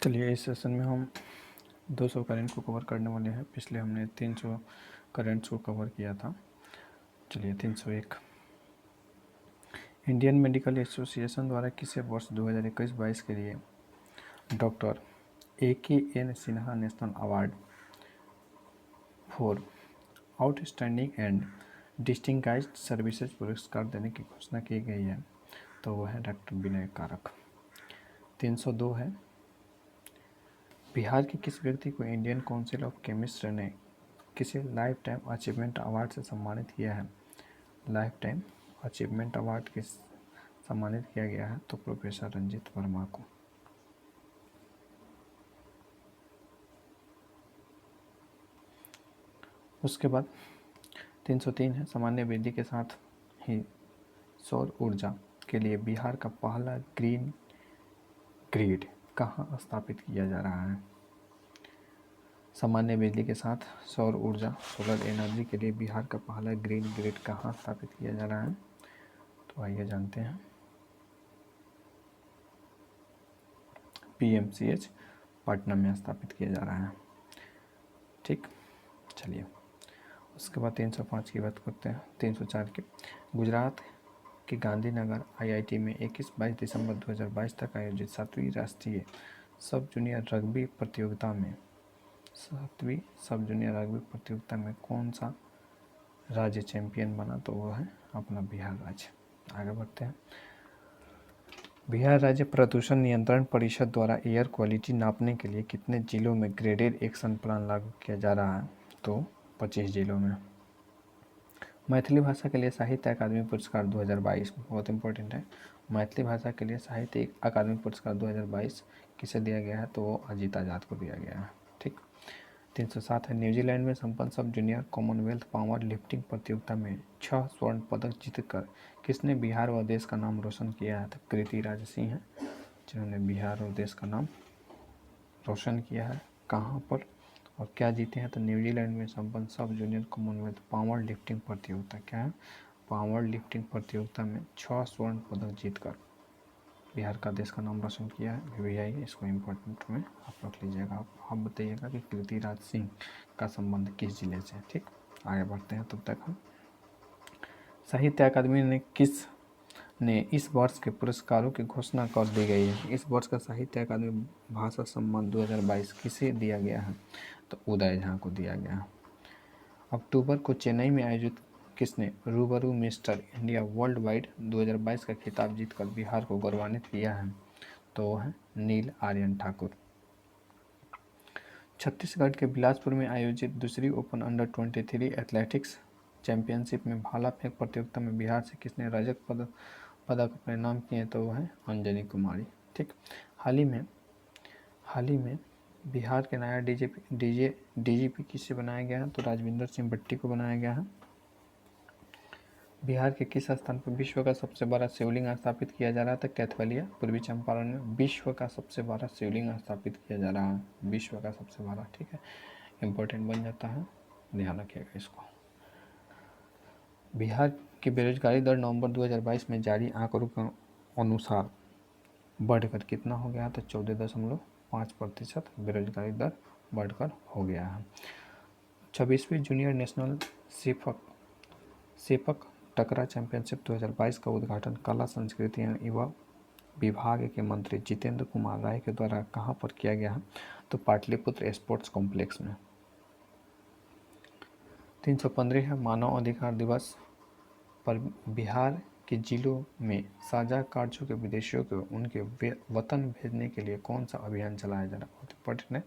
चलिए इस सेशन में हम 200 करेंट को कवर करने वाले हैं। पिछले हमने 300 करेंट्स को कवर किया था। चलिए 301 इंडियन मेडिकल एसोसिएशन द्वारा किसे वर्ष 2021-22 के लिए doctor AKN Sinha national award for outstanding and distinguished services पुरस्कार देने की घोषणा की गई है? तो वह है डॉक्टर विनय कारक। 302 है बिहार के किस व्यक्ति को इंडियन काउंसिल ऑफ केमिस्ट ने किसी लाइफ टाइम अचीवमेंट अवार्ड से सम्मानित किया है? लाइफ टाइम अचीवमेंट अवार्ड के सम्मानित किया गया है तो प्रोफेसर रंजीत वर्मा को। उसके बाद 303 है सामान्य वृद्धि के साथ ही सौर ऊर्जा के लिए बिहार का पहला ग्रीन ग्रिड कहाँ स्थापित किया जा रहा है? सामान्य बिजली के साथ सौर ऊर्जा सोलर एनर्जी के लिए बिहार का पहला ग्रीन ग्रिड कहाँ स्थापित किया जा रहा है? तो आइए जानते हैं। PMCH पटना में स्थापित किया जा रहा है। ठीक, चलिए उसके बाद 305 की बात करते हैं। 304 के गुजरात के गांधीनगर IIT में 21-22 दिसंबर 2022 तक आयोजित 7वीं राष्ट्रीय सब जूनियर रग्बी प्रतियोगिता में कौन सा राज्य चैंपियन बना? तो वो है अपना बिहार राज्य। आगे बढ़ते हैं। बिहार राज्य प्रदूषण नियंत्रण परिषद द्वारा एयर क्वालिटी नापने के लिए कितने जिलों में ग्रेडेड एक्शन प्लान लागू किया जा रहा है? तो 25 जिलों में। मैथिली भाषा के लिए साहित्य अकादमी पुरस्कार 2022 बहुत इंपॉर्टेंट है। मैथिली भाषा के लिए साहित्य अकादमी पुरस्कार 2022 किसे दिया गया है? तो वो अजीत आज़ाद को दिया गया है। ठीक, 307 है न्यूजीलैंड में संपन्न सब जूनियर कॉमनवेल्थ पावर लिफ्टिंग प्रतियोगिता में 6 स्वर्ण पदक जीतकर किसने बिहार व देश का नाम रोशन किया है? तो कृति राज सिंह है जिन्होंने बिहार और देश का नाम रोशन किया है। कहाँ पर और क्या जीते हैं? तो न्यूजीलैंड में संपन्न सब जूनियर कॉमनवेल्थ पावर लिफ्टिंग प्रतियोगिता। क्या है? पावर लिफ्टिंग प्रतियोगिता में 6 स्वर्ण पदक जीतकर बिहार का देश का नाम रोशन किया है। VVI इसको इम्पोर्टेंट में आप रख लीजिएगा। आप बताइएगा कि कृति राज सिंह का संबंध किस जिले से है। ठीक, आगे बढ़ते हैं। तब तक हम साहित्य अकादमी ने इस वर्ष के पुरस्कारों की घोषणा कर दी गई है। इस वर्ष का साहित्य अकादमी भाषा सम्मान 2022 किसे दिया गया है? तो उदय झा को दिया गया है। अक्टूबर को चेन्नई में आयोजित किसने रूबरू मिस्टर इंडिया वर्ल्ड वाइड 2022 का खिताब जीतकर बिहार को गौरवान्वित किया है? तो वो है नील आर्यन ठाकुर। छत्तीसगढ़ के बिलासपुर में आयोजित दूसरी ओपन अंडर 23 एथलेटिक्स चैंपियनशिप में भाला फेंक प्रतियोगिता में बिहार से किसने रजत पदक अपने नाम किए? तो वो है अंजनी कुमारी। ठीक, हाल ही में बिहार के नया DGP किसे बनाया गया है? तो राजविंदर सिंह भट्टी को बनाया गया है। बिहार के किस स्थान पर विश्व का सबसे बड़ा शिवलिंग स्थापित किया जा रहा था? कैथवलिया पूर्वी चंपारण में विश्व का सबसे बड़ा शिवलिंग स्थापित किया जा रहा है। विश्व का सबसे बड़ा। ठीक है, इंपॉर्टेंट बन जाता है, ध्यान रखिएगा इसको। बिहार की बेरोजगारी दर नवंबर 2022 में जारी आंकड़ों के अनुसार बढ़कर कितना हो गया? तो 14.5% बेरोजगारी दर बढ़कर हो गया है। 26वीं जूनियर नेशनल सेपक टकरा चैंपियनशिप 2022 का उद्घाटन कला संस्कृति एवं युवा विभाग के मंत्री जितेंद्र कुमार राय के द्वारा कहाँ पर किया गया है? तो पाटलिपुत्र स्पोर्ट्स कॉम्प्लेक्स में। 315 है मानव अधिकार दिवस पर बिहार के जिलों में साझा कार्यों के विदेशियों को उनके वतन भेजने के लिए कौन सा अभियान चलाया जा रहा है? बहुत इंपॉर्टेंट है।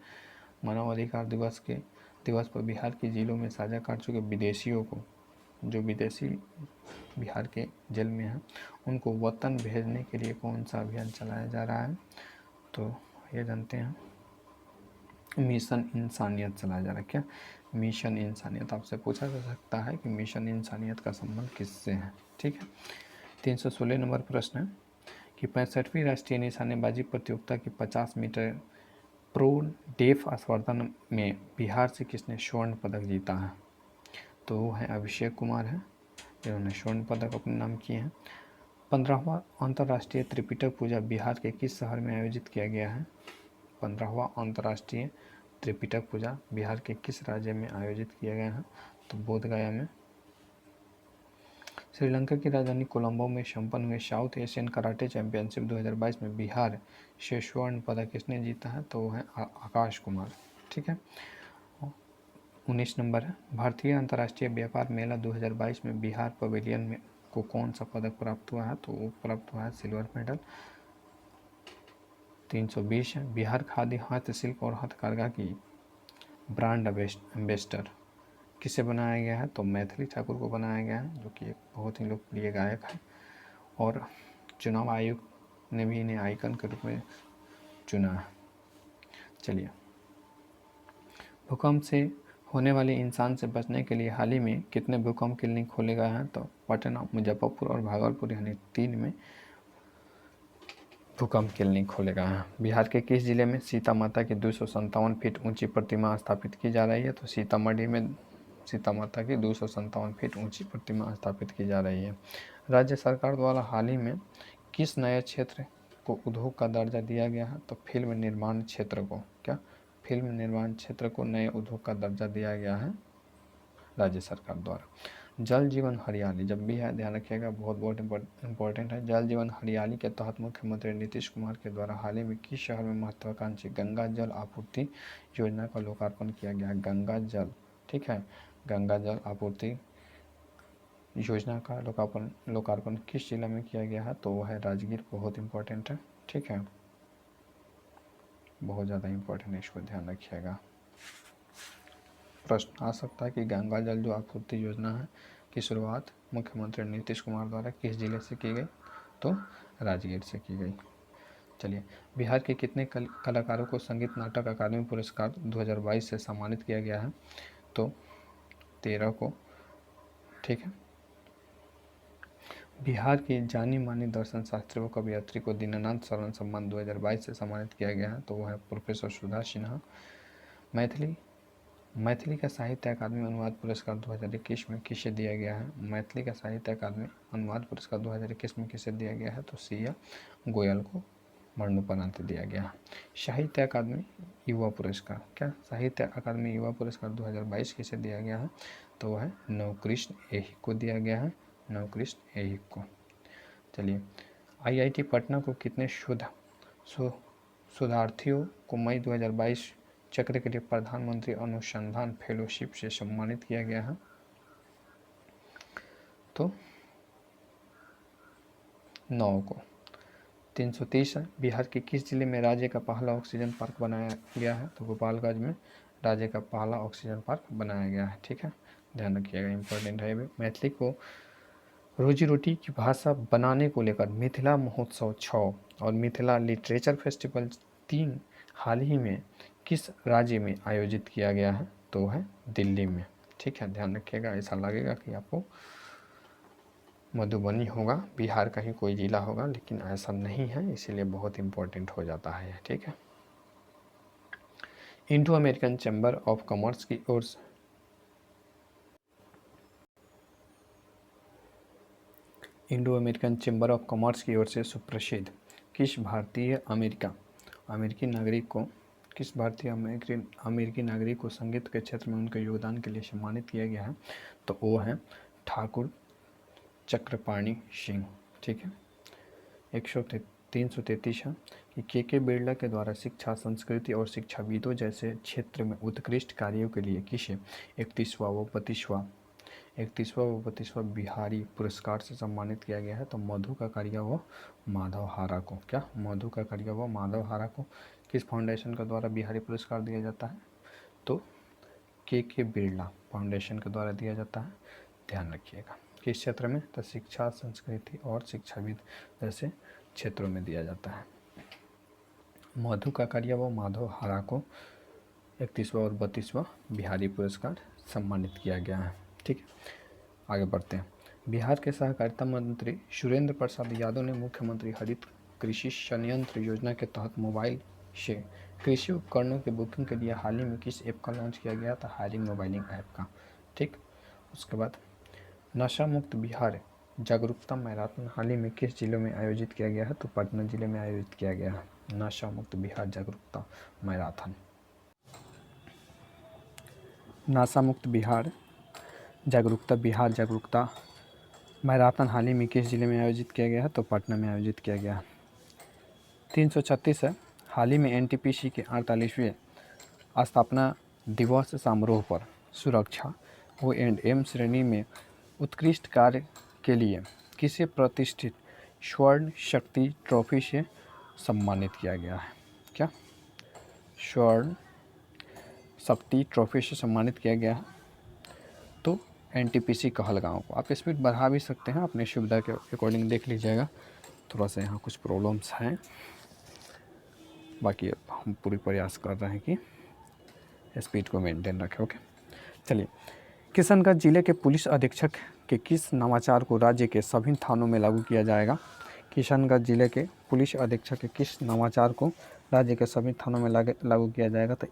मानव अधिकार दिवस पर बिहार के जिलों में साझा कार्यों के विदेशियों को, जो विदेशी बिहार के जेल में हैं, उनको वतन भेजने के लिए कौन सा अभियान चलाया जा रहा है? तो ये जानते हैं मिशन इंसानियत चलाया जा रहा है। क्या? मिशन इंसानियत। आपसे पूछा जा सकता है कि मिशन इंसानियत का संबंध किससे है। ठीक है, 316 नंबर प्रश्न है कि 65वीं राष्ट्रीय निशानेबाजी प्रतियोगिता की 50 मीटर प्रो डेफ स्पर्धा में बिहार से किसने स्वर्ण पदक जीता है? तो वो है अभिषेक कुमार है जिन्होंने स्वर्ण पदक अपने नाम किए हैं। 15वां अंतर्राष्ट्रीय त्रिपिटक पूजा बिहार के किस शहर में आयोजित किया गया है? 15वां अंतर्राष्ट्रीय त्रिपिटक पूजा बिहार के किस राज्य में आयोजित किया गया है? तो बोधगया में। श्रीलंका की राजधानी कोलंबो में संपन्न हुए साउथ एशियन कराटे चैंपियनशिप 2022 में बिहार से स्वर्ण पदक किसने जीता है? तो वो है आकाश कुमार। ठीक है। 19 नंबर है, भारतीय अंतर्राष्ट्रीय व्यापार मेला 2022 में बिहार पवेलियन में को कौन सा पदक प्राप्त हुआ है? तो वो प्राप्त हुआ है सिल्वर मेडल। 320 है, बिहार खादी हस्तशिल्प और हथकरघा की ब्रांड एम्बेसडर किसे बनाया गया है? तो मैथिली ठाकुर को बनाया गया है, जो कि एक बहुत ही लोकप्रिय गायक है और चुनाव आयोग ने भी इन्हें आइकन के रूप में चुना है। चलिए, भूकंप से होने वाले इंसान से बचने के लिए हाल ही में कितने भूकंप क्लिनिक खोले गए हैं? तो पटना, मुजफ्फरपुर और भागलपुर यानी 3 में भूकंप क्लिनिक खोले गए हैं। बिहार के किस जिले में सीता माता की 257 फीट ऊंची प्रतिमा स्थापित की जा रही है? तो सीतामढ़ी में सीता माता की 257 फीट ऊंची प्रतिमा स्थापित की जा रही है। राज्य सरकार द्वारा हाल ही में किस नए क्षेत्र को उद्योग का दर्जा दिया गया है? तो फिल्म निर्माण क्षेत्र को, क्या फिल्म निर्माण क्षेत्र को नए उद्योग का दर्जा दिया गया है राज्य सरकार द्वारा। जल जीवन हरियाली जब भी है ध्यान रखिएगा, बहुत बहुत इंपॉर्टेंट है। जल जीवन हरियाली के तहत मुख्यमंत्री नीतीश कुमार के द्वारा हाल ही में किस शहर में महत्वाकांक्षी गंगा जल आपूर्ति योजना का लोकार्पण किया गया? गंगा जल, ठीक है, गंगा जल आपूर्ति योजना का लोकार्पण किस जिला में किया गया है? तो वह है राजगीर। बहुत इंपॉर्टेंट है, ठीक है, बहुत ज़्यादा इंपॉर्टेंट है, इसको ध्यान रखिएगा। प्रश्न आ सकता है कि गंगा जल जो आपूर्ति योजना है की शुरुआत मुख्यमंत्री नीतीश कुमार द्वारा किस जिले से की गई? तो राजगीर से की गई। चलिए, बिहार के कितने कलाकारों को संगीत नाटक अकादमी पुरस्कार 2022 से सम्मानित किया गया है? तो 13 को, ठीक है। बिहार के जानी मानी दर्शन शास्त्री व कवयित्री को दीनानाथ शरण सम्मान 2022 से सम्मानित किया गया है। तो वह है प्रोफेसर सुधा सिन्हा। मैथिली का साहित्य अकादमी अनुवाद पुरस्कार 2021 में किसे दिया गया है? मैथिली का साहित्य अकादमी अनुवाद पुरस्कार 2021 में किसे दिया गया है? तो सिया गोयल को मरणोपरांत दिया गया है। साहित्य अकादमी युवा पुरस्कार, क्या साहित्य अकादमी युवा पुरस्कार 2022 किसे दिया गया है? तो वह नवकृष्ण ऐहिक को दिया गया है, नवकृष्ण ऐहिक को। चलिए, IIT पटना को कितने शोधार्थियों को मई 2022 चक्र के लिए प्रधानमंत्री अनुसंधान फेलोशिप से सम्मानित किया गया है? तो 9 को। 330 है, बिहार के किस जिले में राज्य का पहला ऑक्सीजन पार्क बनाया गया है? तो गोपालगंज में राज्य का पहला ऑक्सीजन पार्क बनाया गया है, ठीक है, ध्यान रखिएगा, इंपॉर्टेंट है। मैथिली को रोजी रोटी की भाषा बनाने को लेकर मिथिला महोत्सव 6 और मिथिला लिटरेचर फेस्टिवल 3 हाल ही में किस राज्य में आयोजित किया गया है? तो है दिल्ली में, ठीक है, ध्यान रखिएगा। ऐसा लगेगा कि आपको मधुबनी होगा, बिहार का ही कोई जिला होगा, लेकिन ऐसा नहीं है, इसीलिए बहुत इंपॉर्टेंट हो जाता है, ठीक है। Indo American chamber of commerce की ओर से Indo American chamber of commerce की ओर से सुप्रसिद्ध किस भारतीय अमेरिकी नागरिक को संगीत के क्षेत्र में उनके योगदान के लिए सम्मानित किया गया है? तो वो है ठाकुर चक्रपाणी सिंह, ठीक है। 333 है कि के बिरला के द्वारा शिक्षा, संस्कृति और शिक्षाविदों जैसे क्षेत्र में उत्कृष्ट कार्यों के लिए किसे 31वां व 32वां बिहारी पुरस्कार से सम्मानित किया गया है? तो मधु काकड़िया व माधव हारा को, क्या मधु काकड़िया व माधव हारा को किस फाउंडेशन के द्वारा बिहारी पुरस्कार दिया जाता है? तो के बिरला फाउंडेशन के द्वारा दिया जाता है, ध्यान रखिएगा। किस क्षेत्र में? तो शिक्षा, संस्कृति और शिक्षाविद जैसे क्षेत्रों में दिया जाता है। मधु काकड़िया व माधव हारा को 31वां और 32वां बिहारी पुरस्कार सम्मानित किया गया है, ठीक है। आगे बढ़ते हैं। बिहार के सहकारिता मंत्री सुरेंद्र प्रसाद यादव ने मुख्यमंत्री हरित कृषि संयंत्र योजना के तहत मोबाइल से कृषि उपकरणों की बुकिंग के लिए हाल ही में किस ऐप का लॉन्च किया गया था? हायरिंग मोबाइलिंग ऐप का, ठीक। उसके बाद नशा मुक्त बिहार जागरूकता मैराथन हाल ही में किस जिले में आयोजित किया गया है? तो पटना जिले में आयोजित किया गया है। नशा मुक्त बिहार जागरूकता मैराथन। नशा मुक्त बिहार जागरूकता मैराथन हाल ही में किस जिले में आयोजित किया गया है? तो पटना में आयोजित किया गया है। 336 है। हाल ही में एनटीपीसी के 48वें स्थापना दिवस समारोह पर सुरक्षा O&M श्रेणी में उत्कृष्ट कार्य के लिए किसे प्रतिष्ठित स्वर्ण शक्ति ट्रॉफी से सम्मानित किया गया है? क्या स्वर्ण शक्ति ट्रॉफी से सम्मानित किया गया है? तो एनटीपीसी कहलगांव को। आप स्पीड बढ़ा भी सकते हैं, अपनी सुविधा के अकॉर्डिंग देख लीजिएगा। थोड़ा सा यहाँ कुछ प्रॉब्लम्स हैं, बाकी हम पूरी प्रयास कर रहे हैं कि स्पीड को मेंटेन रखें। ओके, चलिए। किशनगंज जिले के पुलिस अधीक्षक के किस नवाचार को राज्य के सभी थानों में लागू किया जाएगा? किशनगंज जिले के पुलिस अधीक्षक के किस नवाचार को राज्य के सभी थानों में लागू किया जाएगा? तो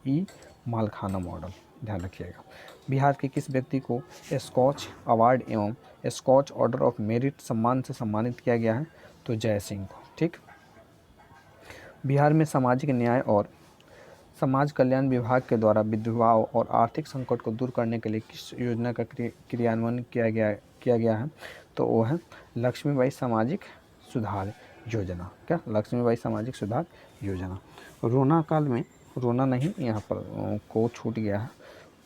मालखाना मॉडल, ध्यान रखिएगा। बिहार के किस व्यक्ति को स्कॉच अवार्ड एवं स्कॉच ऑर्डर ऑफ मेरिट सम्मान से सम्मानित किया गया है? तो जय सिंह को। ठीक। बिहार में सामाजिक न्याय और समाज कल्याण विभाग के द्वारा विधवाओं और आर्थिक संकट को दूर करने के लिए किस योजना का क्रियान्वयन किया गया है? तो वो है लक्ष्मीबाई सामाजिक सुधार योजना। क्या लक्ष्मीबाई सामाजिक सुधार योजना। कोरोना काल में, कोरोना नहीं, यहाँ पर को छूट गया है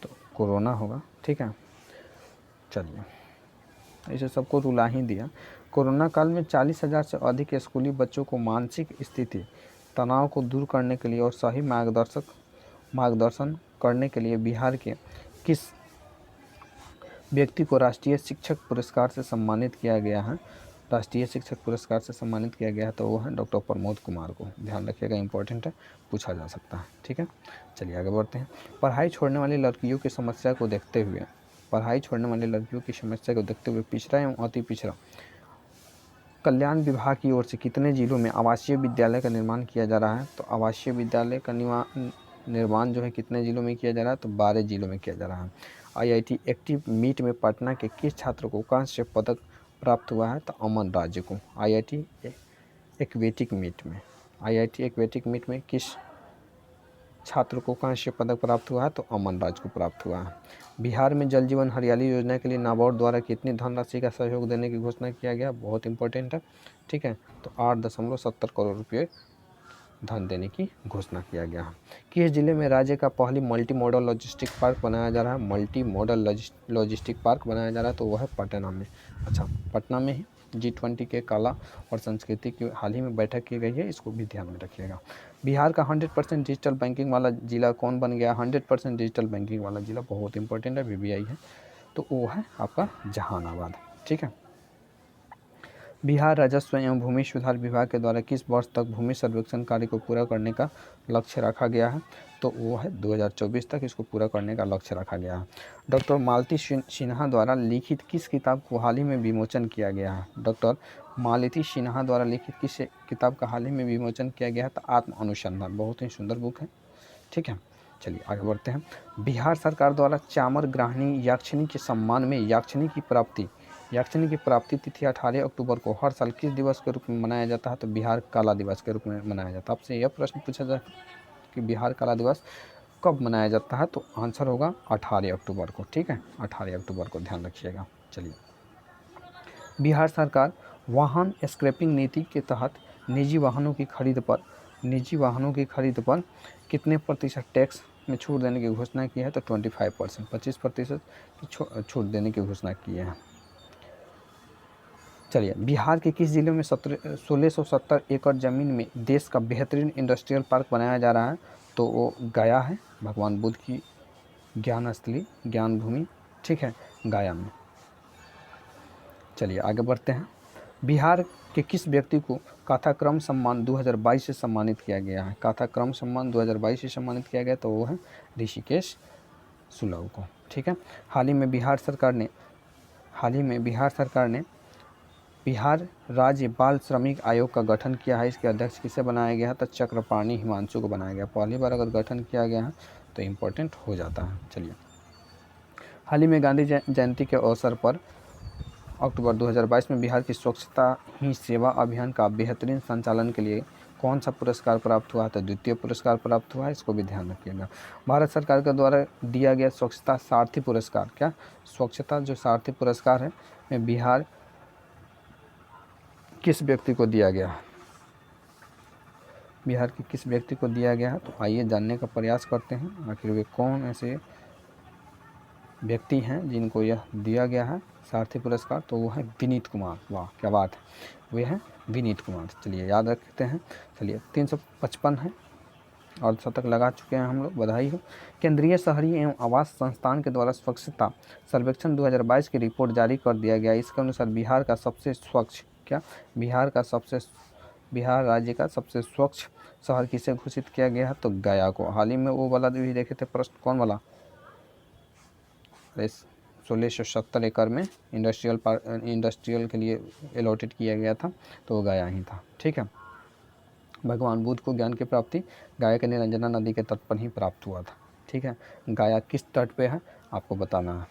तो कोरोना होगा। ठीक है, चलिए, इसे सबको रुला ही दिया। कोरोना काल में 40,000 से अधिक स्कूली बच्चों को मानसिक स्थिति तनाव को दूर करने के लिए और सही मार्गदर्शन करने के लिए बिहार के किस व्यक्ति को राष्ट्रीय शिक्षक पुरस्कार से सम्मानित किया गया है? राष्ट्रीय शिक्षक पुरस्कार से सम्मानित किया गया है तो वो है डॉक्टर प्रमोद कुमार को। ध्यान रखिएगा, इंपॉर्टेंट है, पूछा जा सकता है। ठीक है, चलिए आगे बढ़ते हैं। पढ़ाई छोड़ने वाली लड़कियों की समस्या को देखते हुए पिछड़ा एवं अति पिछड़ा कल्याण विभाग की ओर से कितने जिलों में आवासीय विद्यालय का निर्माण किया जा रहा है? तो आवासीय विद्यालय का निर्माण जो है कितने जिलों में किया जा रहा है? तो 12 जिलों में किया जा रहा है। IIT एक्टिव मीट में पटना के किस छात्र को कांस्य पदक प्राप्त हुआ है? तो अमन राज्य को। IIT एक्वेटिक मीट में किस छात्र को कांस्य पदक प्राप्त हुआ है? तो अमन राज को प्राप्त हुआ है। बिहार में जल जीवन हरियाली योजना के लिए नाबार्ड द्वारा कितनी धनराशि का सहयोग देने की घोषणा किया गया? बहुत इंपॉर्टेंट है। ठीक है, तो 8.70 करोड़ रुपये धन देने की घोषणा किया गया है। किस जिले में राज्य का पहली मल्टी मॉडल लॉजिस्टिक पार्क बनाया जा रहा है? मल्टी मॉडल लॉजिस्टिक पार्क बनाया जा रहा है तो वह है पटना में। अच्छा, पटना में ही G20 के कला और संस्कृति की हाल ही में बैठक की गई है, इसको भी ध्यान में रखिएगा। बिहार का 100% डिजिटल बैंकिंग वाला जिला कौन बन गया? 100% डिजिटल बैंकिंग वाला जिला बहुत इंपॉर्टेंट है, BBI है, तो वो है आपका जहानाबाद। ठीक है। बिहार राजस्व एवं भूमि सुधार विभाग के द्वारा किस वर्ष तक भूमि सर्वेक्षण कार्य को पूरा करने का लक्ष्य रखा गया है? तो वो है 2024 तक इसको पूरा करने का लक्ष्य रखा गया है। डॉक्टर मालती सिन्हा द्वारा लिखित किस किताब को हाल ही में विमोचन किया गया है? डॉक्टर मालती सिन्हा द्वारा लिखित किस किताब का हाल ही में विमोचन किया गया है? तो आत्म अनुसंधान, बहुत ही सुंदर बुक है। ठीक है, चलिए आगे बढ़ते हैं। बिहार सरकार द्वारा चामर ग्राहिणी याक्षिणी के सम्मान में याक्षिणी की प्राप्ति तिथि 18 अक्टूबर को हर साल किस दिवस के रूप में मनाया जाता है? तो बिहार काला दिवस के रूप में मनाया जाता है। आपसे यह प्रश्न पूछा जाए कि बिहार काला दिवस कब मनाया जाता है? तो आंसर होगा 18 अक्टूबर को। ठीक है, 18 अक्टूबर को, ध्यान रखिएगा। चलिए, बिहार सरकार वाहन स्क्रैपिंग नीति के तहत निजी वाहनों की खरीद पर कितने प्रतिशत टैक्स में छूट देने की घोषणा की है? तो 25%, 25% की छूट देने की घोषणा की है। चलिए, बिहार के किस जिले में 1670 एकड़ ज़मीन में देश का बेहतरीन इंडस्ट्रियल पार्क बनाया जा रहा है? तो वो गया है, भगवान बुद्ध की ज्ञानस्थली, ज्ञान भूमि। ठीक है, गया में। चलिए आगे बढ़ते हैं। बिहार के किस व्यक्ति को कथाक्रम सम्मान 2022 से सम्मानित किया गया है? कथाक्रम सम्मान 2022 से सम्मानित किया गया तो वो है ऋषिकेश सुलभ को। ठीक है, हाल ही में बिहार सरकार ने बिहार राज्य बाल श्रमिक आयोग का गठन किया है। इसके अध्यक्ष किसे बनाया गया है? तो चक्रपाणी हिमांशु को बनाया गया। पहली बार अगर गठन किया गया है तो इम्पोर्टेंट हो जाता है। चलिए, हाल ही में गांधी जयंती के अवसर पर अक्टूबर 2022 में बिहार की स्वच्छता ही सेवा अभियान का बेहतरीन संचालन के लिए कौन सा पुरस्कार प्राप्त हुआ है? तो द्वितीय पुरस्कार प्राप्त हुआ है, इसको भी ध्यान रखिएगा। भारत सरकार के द्वारा दिया गया स्वच्छता सारथी पुरस्कार, क्या स्वच्छता जो सारथी पुरस्कार है में बिहार किस व्यक्ति को दिया गया है? बिहार के किस व्यक्ति को दिया गया है? तो आइए जानने का प्रयास करते हैं आखिर वे कौन ऐसे व्यक्ति हैं जिनको यह दिया गया है सारथी पुरस्कार। तो वो है विनीत कुमार। वाह क्या बात है, वे हैं विनीत कुमार। चलिए याद रखते हैं। चलिए 355 है और शतक लगा चुके हैं हम लोग, बधाई हो। केंद्रीय शहरी एवं आवास संस्थान के द्वारा स्वच्छता सर्वेक्षण 2022 की रिपोर्ट जारी कर दिया गया। इसके अनुसार बिहार का सबसे स्वच्छ, क्या बिहार राज्य का सबसे स्वच्छ शहर किसे घोषित किया गया है? तो गया को। हाल ही में वो वाला भी देखे थे प्रश्न, कौन वाला? 1670 एकड़ में इंडस्ट्रियल के लिए अलॉटेड किया गया था, तो वो गया ही था। ठीक है। भगवान बुद्ध को ज्ञान की प्राप्ति गया के निरंजना नदी के तट पर ही प्राप्त हुआ था। ठीक है। गया किस तट पे है आपको बताना है।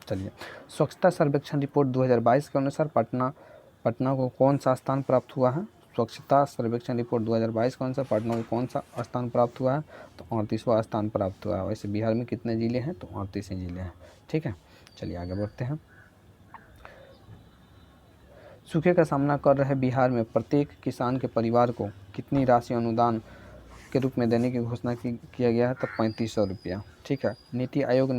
चलिए, स्वच्छता सर्वेक्षण रिपोर्ट 2022 के अनुसार पटना को कौन सा स्थान प्राप्त हुआ है? स्वच्छता सर्वेक्षण रिपोर्ट 2022 के अनुसार पटना को कौन सा स्थान प्राप्त हुआ है? तो 38वां स्थान प्राप्त हुआ है। वैसे बिहार में कितने ज़िले हैं? तो 38 ही ज़िले हैं। ठीक है। चलिए आगे बढ़ते हैं। सूखे का सामना कर रहे बिहार में प्रत्येक किसान के परिवार को कितनी राशि अनुदान के रूप में देने की घोषणा किया गया है? तो 3500 रुपया। ठीक है। नीति आयोग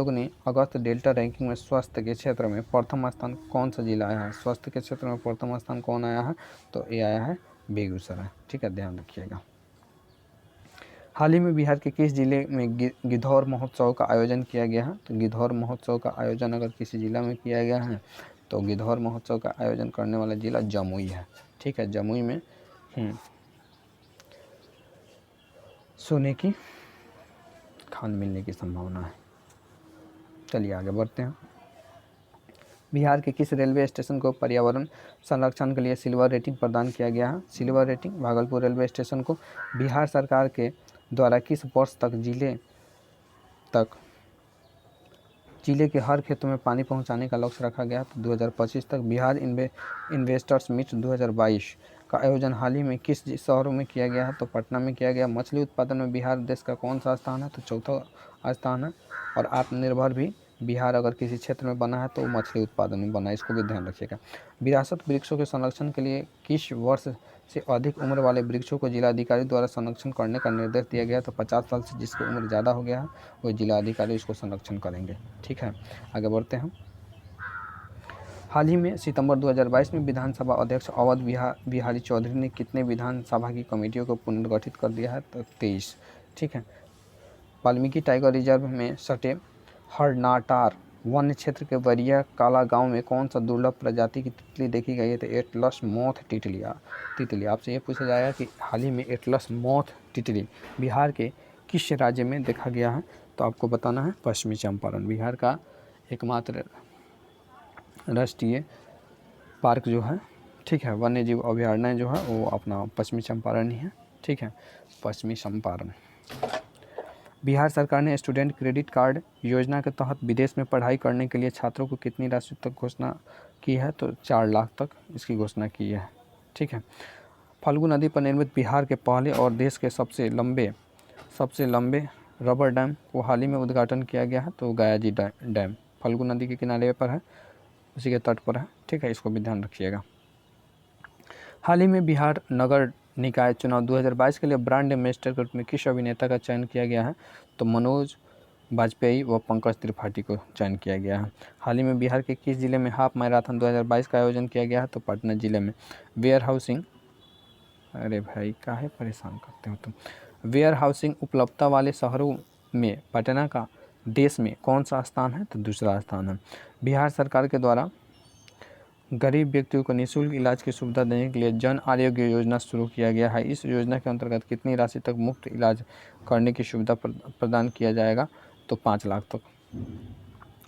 ने अगस्त डेल्टा रैंकिंग में स्वास्थ्य के क्षेत्र में प्रथम स्थान कौन सा जिला आया है? स्वास्थ्य के क्षेत्र में प्रथम स्थान कौन आया है? तो ये आया है बेगूसराय। ठीक है, ध्यान रखिएगा। हाल ही में बिहार के किस जिले में गिद्धौर महोत्सव का आयोजन किया गया है? तो गिद्धौर महोत्सव का आयोजन अगर किसी जिला में किया गया है तो गिद्धौर महोत्सव का आयोजन करने वाला जिला जमुई है। ठीक है, जमुई में सोने की खान मिलने की संभावना है। चलिए आगे बढ़ते हैं। बिहार के किस रेलवे स्टेशन को पर्यावरण संरक्षण के लिए सिल्वर रेटिंग प्रदान किया गया है? Silver rating Bhagalpur railway station को बिहार सरकार के द्वारा किस वर्ष तक जिले के हर खेतों में पानी पहुंचाने का लक्ष्य रखा गया? तो 2025 तक। बिहार इन्वेस्टर्स मीट 2022 का आयोजन हाल ही में किस शहरों में किया गया है? तो पटना में किया गया। मछली उत्पादन में बिहार देश का कौन सा स्थान है? तो चौथा स्थान है। और आत्मनिर्भर भी बिहार अगर किसी क्षेत्र में बना है तो मछली उत्पादन में बना है, इसको भी ध्यान रखिएगा। विरासत वृक्षों के संरक्षण के लिए किस वर्ष से अधिक उम्र वाले वृक्षों को जिलाधिकारी द्वारा संरक्षण करने का निर्देश दिया गया? तो 50 साल से जिसकी उम्र ज़्यादा हो गया है वो जिलाधिकारी उसको संरक्षण करेंगे। ठीक है, आगे बढ़ते हैं। हाल ही में सितंबर 2022 में विधानसभा अध्यक्ष अवध बिहारी चौधरी ने कितने विधानसभा की कमेटियों को पुनर्गठित कर दिया है? तो 23। ठीक है। वाल्मीकि टाइगर रिजर्व में सटे हरनाटार वन्य क्षेत्र के वरिया काला गांव में कौन सा दुर्लभ प्रजाति की तितली देखी गई है? तो एटलस मॉथ तितली। आपसे ये पूछा जाएगा कि हाल ही में एटलस मॉथ तितली बिहार के किस राज्य में देखा गया है? तो आपको बताना है पश्चिमी चंपारण। बिहार का एकमात्र राष्ट्रीय पार्क जो है, ठीक है, वन्य जीव अभयारण्य जो है वो अपना पश्चिमी चंपारण ही है। ठीक है, पश्चिमी चंपारण। बिहार सरकार ने स्टूडेंट क्रेडिट कार्ड योजना के तहत विदेश में पढ़ाई करने के लिए छात्रों को कितनी राशि तक घोषणा की है? तो 4 लाख तक इसकी घोषणा की है। ठीक है। फल्गु नदी पर निर्मित बिहार के पहले और देश के सबसे लंबे रबर डैम को हाल ही में उद्घाटन किया गया है। तो गयाजी डैम फल्गु नदी के किनारे पर है, उसी के तट पर है। ठीक है, इसको भी ध्यान रखिएगा। हाल ही में बिहार नगर निकाय चुनाव 2022 के लिए ब्रांड एम्बेसडर के रूप में किस अभिनेता का चयन किया गया है? तो मनोज वाजपेयी व पंकज त्रिपाठी को चयन किया गया है। हाल ही में बिहार के किस जिले में हाफ मैराथन 2022 का आयोजन किया गया है? तो पटना जिले में। वेयर हाउसिंग, अरे भाई काहे परेशान करते हो तुम। वेयर हाउसिंग उपलब्धता वाले शहरों में पटना का देश में कौन सा स्थान है? तो दूसरा स्थान है। बिहार सरकार के द्वारा गरीब व्यक्तियों को निःशुल्क इलाज की सुविधा देने के लिए जन आरोग्य योजना शुरू किया गया है। इस योजना के अंतर्गत कितनी राशि तक मुफ्त इलाज करने की सुविधा प्रदान किया जाएगा? तो 5 लाख तक।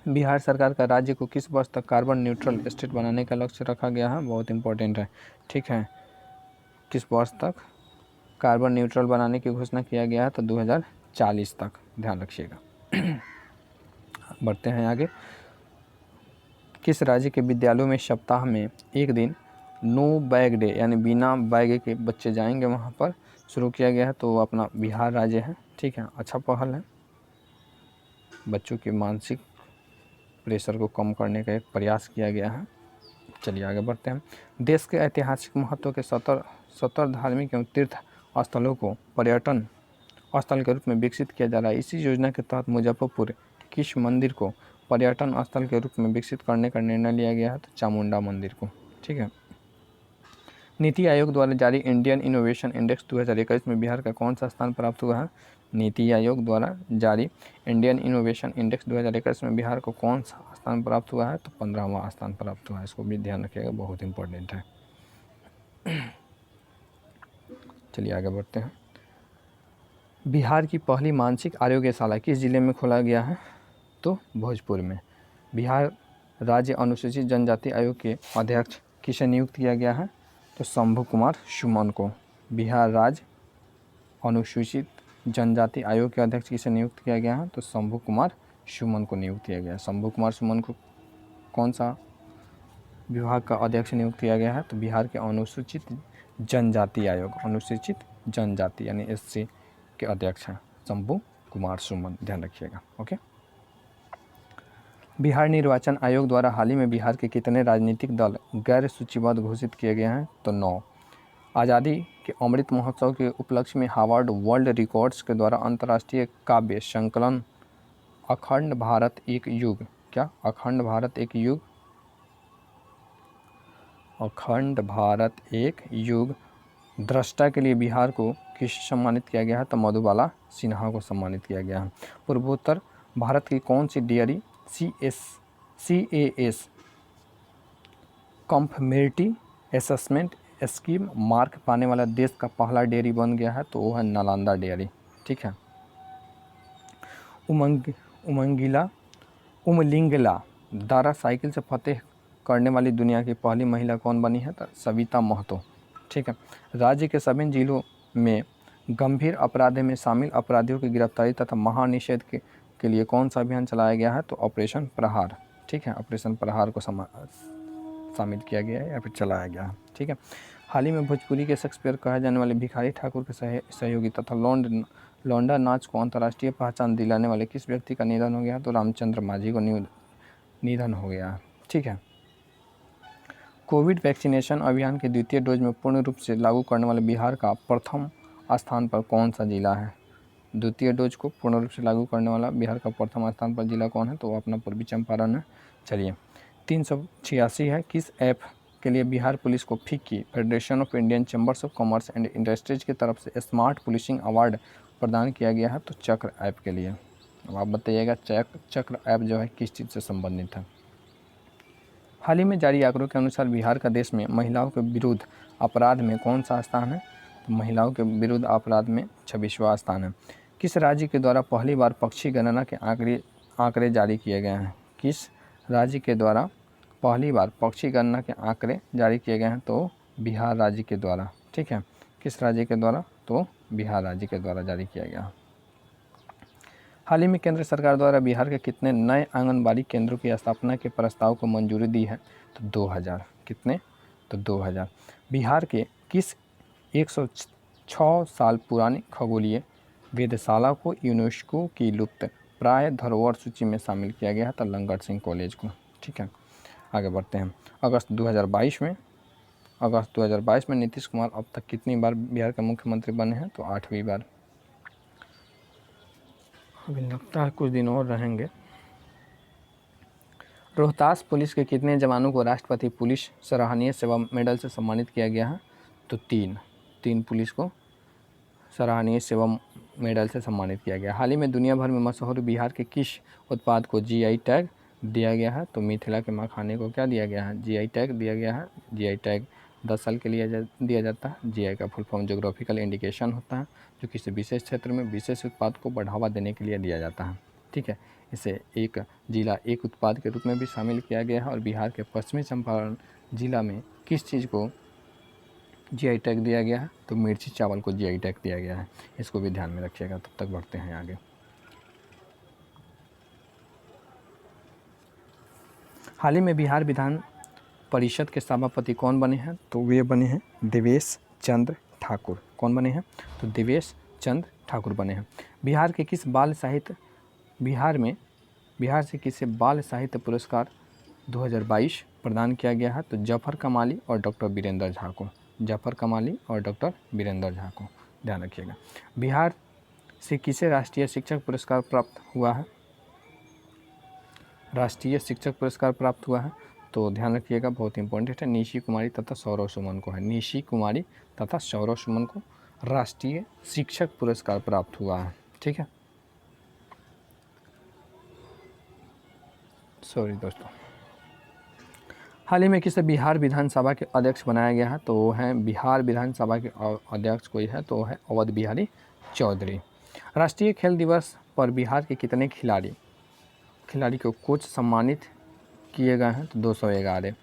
बिहार सरकार का राज्य को किस वर्ष तक कार्बन न्यूट्रल स्टेट बनाने का लक्ष्य रखा गया है? बहुत इंपॉर्टेंट है। ठीक है, किस वर्ष तक कार्बन न्यूट्रल बनाने की घोषणा किया गया है? तो 2040 तक, ध्यान रखिएगा। बढ़ते हैं आगे। किस राज्य के विद्यालयों में सप्ताह में एक दिन नो बैग डे यानी बिना बैग के बच्चे जाएंगे वहाँ पर, शुरू किया गया है। तो वो अपना बिहार राज्य है, ठीक है, अच्छा पहल है। बच्चों के मानसिक प्रेशर को कम करने का एक प्रयास किया गया है। चलिए आगे बढ़ते हैं। देश के ऐतिहासिक महत्व के 70 धार्मिक एवं तीर्थ स्थलों को पर्यटन स्थल के रूप में विकसित किया जा रहा है। इसी योजना के तहत मुजफ्फरपुर किस मंदिर को पर्यटन स्थल के रूप में विकसित करने का निर्णय लिया गया है? तो चामुंडा मंदिर को, ठीक है। नीति आयोग द्वारा जारी इंडियन इनोवेशन इंडेक्स 2021 में बिहार का कौन सा स्थान प्राप्त हुआ है? नीति आयोग द्वारा जारी इंडियन इनोवेशन इंडेक्स 2021 में बिहार को कौन सा स्थान प्राप्त हुआ है? तो 15वां स्थान प्राप्त हुआ है। इसको भी ध्यान रखिएगा, बहुत इंपॉर्टेंट है। चलिए आगे बढ़ते हैं। बिहार की पहली मानसिक आरोग्यशाला किस जिले में खोला गया है? तो भोजपुर में। बिहार राज्य अनुसूचित जनजाति आयोग के अध्यक्ष किसे नियुक्त किया गया है? तो शंभू कुमार सुमन को। बिहार राज्य अनुसूचित जनजाति आयोग के अध्यक्ष किसे नियुक्त किया गया है? तो शंभू कुमार सुमन को नियुक्त किया गया है। शंभू कुमार सुमन को कौन सा विभाग का अध्यक्ष नियुक्त किया गया है? तो बिहार के अनुसूचित जनजाति आयोग, अनुसूचित जनजाति यानी SC के अध्यक्ष हैं शंभू कुमार सुमन, ध्यान रखिएगा। ओके। बिहार निर्वाचन आयोग द्वारा हाल ही में बिहार के कितने राजनीतिक दल गैर सूचीबद्ध घोषित किए गए हैं? तो 9। आज़ादी के अमृत महोत्सव के उपलक्ष्य में हार्वर्ड वर्ल्ड रिकॉर्ड्स के द्वारा अंतर्राष्ट्रीय काव्य संकलन अखंड भारत एक युग, क्या अखंड भारत एक युग, अखंड भारत एक युग दृष्टा के लिए बिहार को किस सम्मानित किया गया है? तो मधुबाला सिन्हा को सम्मानित किया गया है। पूर्वोत्तर भारत की कौन सी dairy CAS confirmative assessment scheme mark पाने वाला देश का पहला डेयरी बन गया है? तो वो है नालंदा डेयरी, ठीक है। उमलिंगला दारा साइकिल से फतेह करने वाली दुनिया की पहली महिला कौन बनी है? तो सविता महतो, ठीक है। राज्य के सभी जिलों में गंभीर अपराध में शामिल अपराधियों की गिरफ्तारी तथा महानिषेध के लिए कौन सा अभियान चलाया गया है? तो ऑपरेशन प्रहार, ठीक है। ऑपरेशन प्रहार को शामिल किया गया है या फिर चलाया गया है, ठीक है। हाल ही में भोजपुरी के शेक्सपियर कहे जाने वाले भिखारी ठाकुर के सहयोगी तथा लौंडा नाच को अंतर्राष्ट्रीय पहचान दिलाने वाले किस व्यक्ति का निधन हो गया? तो रामचंद्र माझी को निधन हो गया, ठीक है। कोविड वैक्सीनेशन अभियान के द्वितीय डोज में पूर्ण रूप से लागू करने वाले बिहार का प्रथम स्थान पर कौन सा जिला है? द्वितीय डोज को पूर्ण रूप से लागू करने वाला बिहार का प्रथम स्थान पर जिला कौन है? तो वो अपना पूर्वी चंपारण है। चलिए 386 है। किस ऐप के लिए बिहार पुलिस को FICCI federation of Indian chambers of commerce and industries की तरफ से स्मार्ट पुलिसिंग अवार्ड प्रदान किया गया है? तो चक्र ऐप के लिए। अब आप बताइएगा चक्र ऐप जो है किस चीज़ से संबंधित है? हाल ही में जारी आंकड़ों के अनुसार बिहार का देश में महिलाओं के विरुद्ध अपराध में कौन सा स्थान है? तो महिलाओं के विरुद्ध अपराध में 26वां स्थान है। किस राज्य के द्वारा पहली बार पक्षी गणना के आंकड़े जारी किए गए हैं? किस राज्य के द्वारा पहली बार पक्षी गणना के आंकड़े जारी किए गए हैं? तो बिहार राज्य के द्वारा, ठीक है। किस राज्य के द्वारा? तो बिहार राज्य के द्वारा जारी किया गया। हाल ही में केंद्र सरकार द्वारा बिहार के कितने नए आंगनबाड़ी केंद्रों की स्थापना के प्रस्ताव को मंजूरी दी है? तो 2000। कितने? तो 2000। बिहार के किस 106 साल पुरानी खगोलीय वेधशाला को यूनेस्को की लुप्त प्राय धरोहर सूची में शामिल किया गया है? तो लंगर सिंह कॉलेज को, ठीक है। आगे बढ़ते हैं। अगस्त 2022 में नीतीश कुमार अब तक कितनी बार बिहार के मुख्यमंत्री बने हैं? तो 8वीं बार। अभी लगता है कुछ दिन और रहेंगे। रोहतास पुलिस के कितने जवानों को राष्ट्रपति पुलिस सराहनीय सेवा मेडल से सम्मानित किया गया है? तो 3 पुलिस को सराहनीय सेवा मेडल से सम्मानित किया गया। हाल ही में दुनिया भर में मशहूर बिहार के किस उत्पाद को GI टैग दिया गया है? तो मिथिला के मखाने को क्या दिया गया है? GI टैग दिया गया है। GI टैग 10 साल के लिए दिया जाता है। GI का फुल फॉर्म जोग्राफिकल इंडिकेशन होता है, जो किसी विशेष क्षेत्र में विशेष उत्पाद को बढ़ावा देने के लिए दिया जाता है, ठीक है। इसे एक जिला एक उत्पाद के रूप में भी शामिल किया गया है। और बिहार के पश्चिमी चंपारण जिला में किस चीज़ को GI टैग दिया गया है? तो मिर्ची चावल को GI टैग दिया गया है। इसको भी ध्यान में रखिएगा। तब तक बढ़ते हैं आगे। हाल ही में बिहार परिषद के सभापति कौन बने हैं? तो वे बने हैं देवेश चंद्र ठाकुर। कौन बने हैं? तो देवेश चंद्र ठाकुर बने हैं। बिहार के किस बाल साहित्य बिहार से किसे बाल साहित्य पुरस्कार 2022 प्रदान किया गया है? तो जफर कमाली और डॉक्टर वीरेंद्र झा को। जफर कमाली और डॉक्टर वीरेंद्र झा को, ध्यान रखिएगा। बिहार से किसे राष्ट्रीय शिक्षक पुरस्कार प्राप्त हुआ है? राष्ट्रीय शिक्षक पुरस्कार प्राप्त हुआ है, तो ध्यान रखिएगा, बहुत इंपॉर्टेंट है। निशी कुमारी तथा सौरव सुमन को है। निशी कुमारी तथा सौरव सुमन को राष्ट्रीय शिक्षक पुरस्कार प्राप्त हुआ है। ठीक है, सॉरी दोस्तों। हाल ही में किसे बिहार विधानसभा के अध्यक्ष बनाया गया है? तो वो हैं बिहार विधानसभा के अध्यक्ष कोई है तो है अवध बिहारी चौधरी। राष्ट्रीय खेल दिवस पर बिहार के कितने खिलाड़ी को कोच सम्मानित किए गए हैं? तो 211।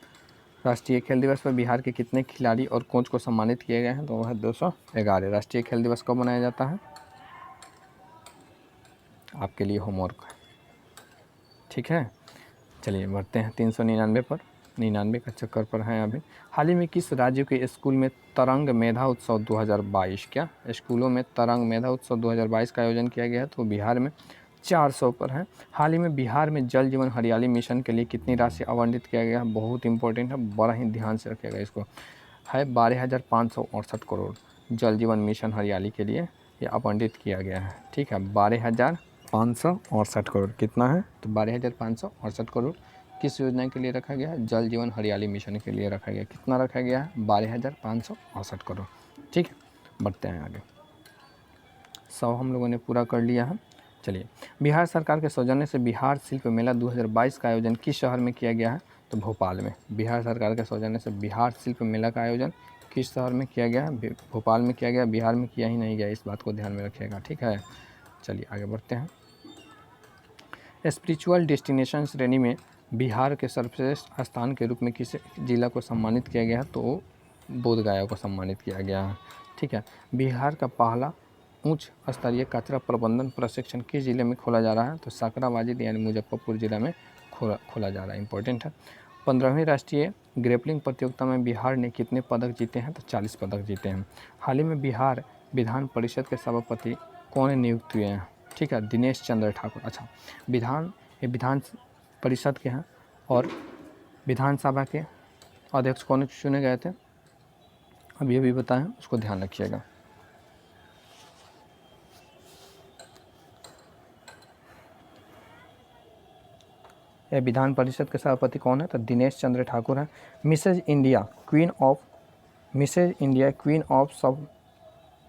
राष्ट्रीय खेल दिवस पर बिहार के कितने खिलाड़ी और कोच को सम्मानित किए गए हैं? तो वह है 211। राष्ट्रीय खेल दिवस कब मनाया जाता है? आपके लिए होमवर्क, ठीक है। चलिए बढ़ते हैं 399 पर। 99 का चक्कर पर हैं अभी। हाल ही में किस राज्य के स्कूल में तरंग मेधा उत्सव 2022 क्या स्कूलों में तरंग मेधा उत्सव 2022 का आयोजन किया गया है? तो बिहार में 400 पर है। हाल ही में बिहार में जल जीवन हरियाली मिशन के लिए कितनी राशि आवंटित किया गया है? बहुत इंपॉर्टेंट है, बड़ा ही ध्यान से रखिएगा इसको। है 12,568 करोड़ जल जीवन मिशन हरियाली के लिए ये आवंटित किया गया है। ठीक है, 12,568 करोड़। कितना है? तो 12,568 करोड़ किस योजना के लिए रखा गया है? जल जीवन हरियाली मिशन के लिए रखा गया। कितना रखा गया है? 12,568 करोड़। ठीक है, बढ़ते हैं आगे। 100 हम लोगों ने पूरा कर लिया है। चलिए, बिहार सरकार के सौजन्य से बिहार शिल्प मेला 2022 का आयोजन किस शहर में किया गया है? तो भोपाल में। बिहार सरकार के सौजन्य से बिहार शिल्प मेला का आयोजन किस शहर में किया गया है? भोपाल में किया गया। बिहार में किया ही नहीं गया, इस बात को ध्यान में रखिएगा। ठीक है, चलिए आगे बढ़ते हैं। स्पिरिचुअल डेस्टिनेशन श्रेणी में बिहार के सर्वश्रेष्ठ स्थान के रूप में किस जिला को सम्मानित किया गया है? तो बोधगया को सम्मानित किया गया है। ठीक है, बिहार का पहला उच्च स्तरीय कचरा प्रबंधन प्रशिक्षण किस जिले में खोला जा रहा है? तो सकराबाजी यानी मुजफ्फरपुर जिला में खोला जा रहा है। इंपॉर्टेंट है। 15वीं राष्ट्रीय ग्रेपलिंग प्रतियोगिता में बिहार ने कितने पदक जीते हैं? तो 40 पदक जीते हैं। हाल ही में बिहार विधान परिषद के सभापति कौन नियुक्त हुए हैं? ठीक है, दिनेश चंद्र ठाकुर। अच्छा, विधान परिषद के हैं और विधानसभा के अध्यक्ष कौन चुने गए थे? अभी अभी बताएं, उसको ध्यान रखिएगा। यह विधान परिषद के सभापति कौन है? तो दिनेश चंद्र ठाकुर है। मिसेज इंडिया क्वीन ऑफ सब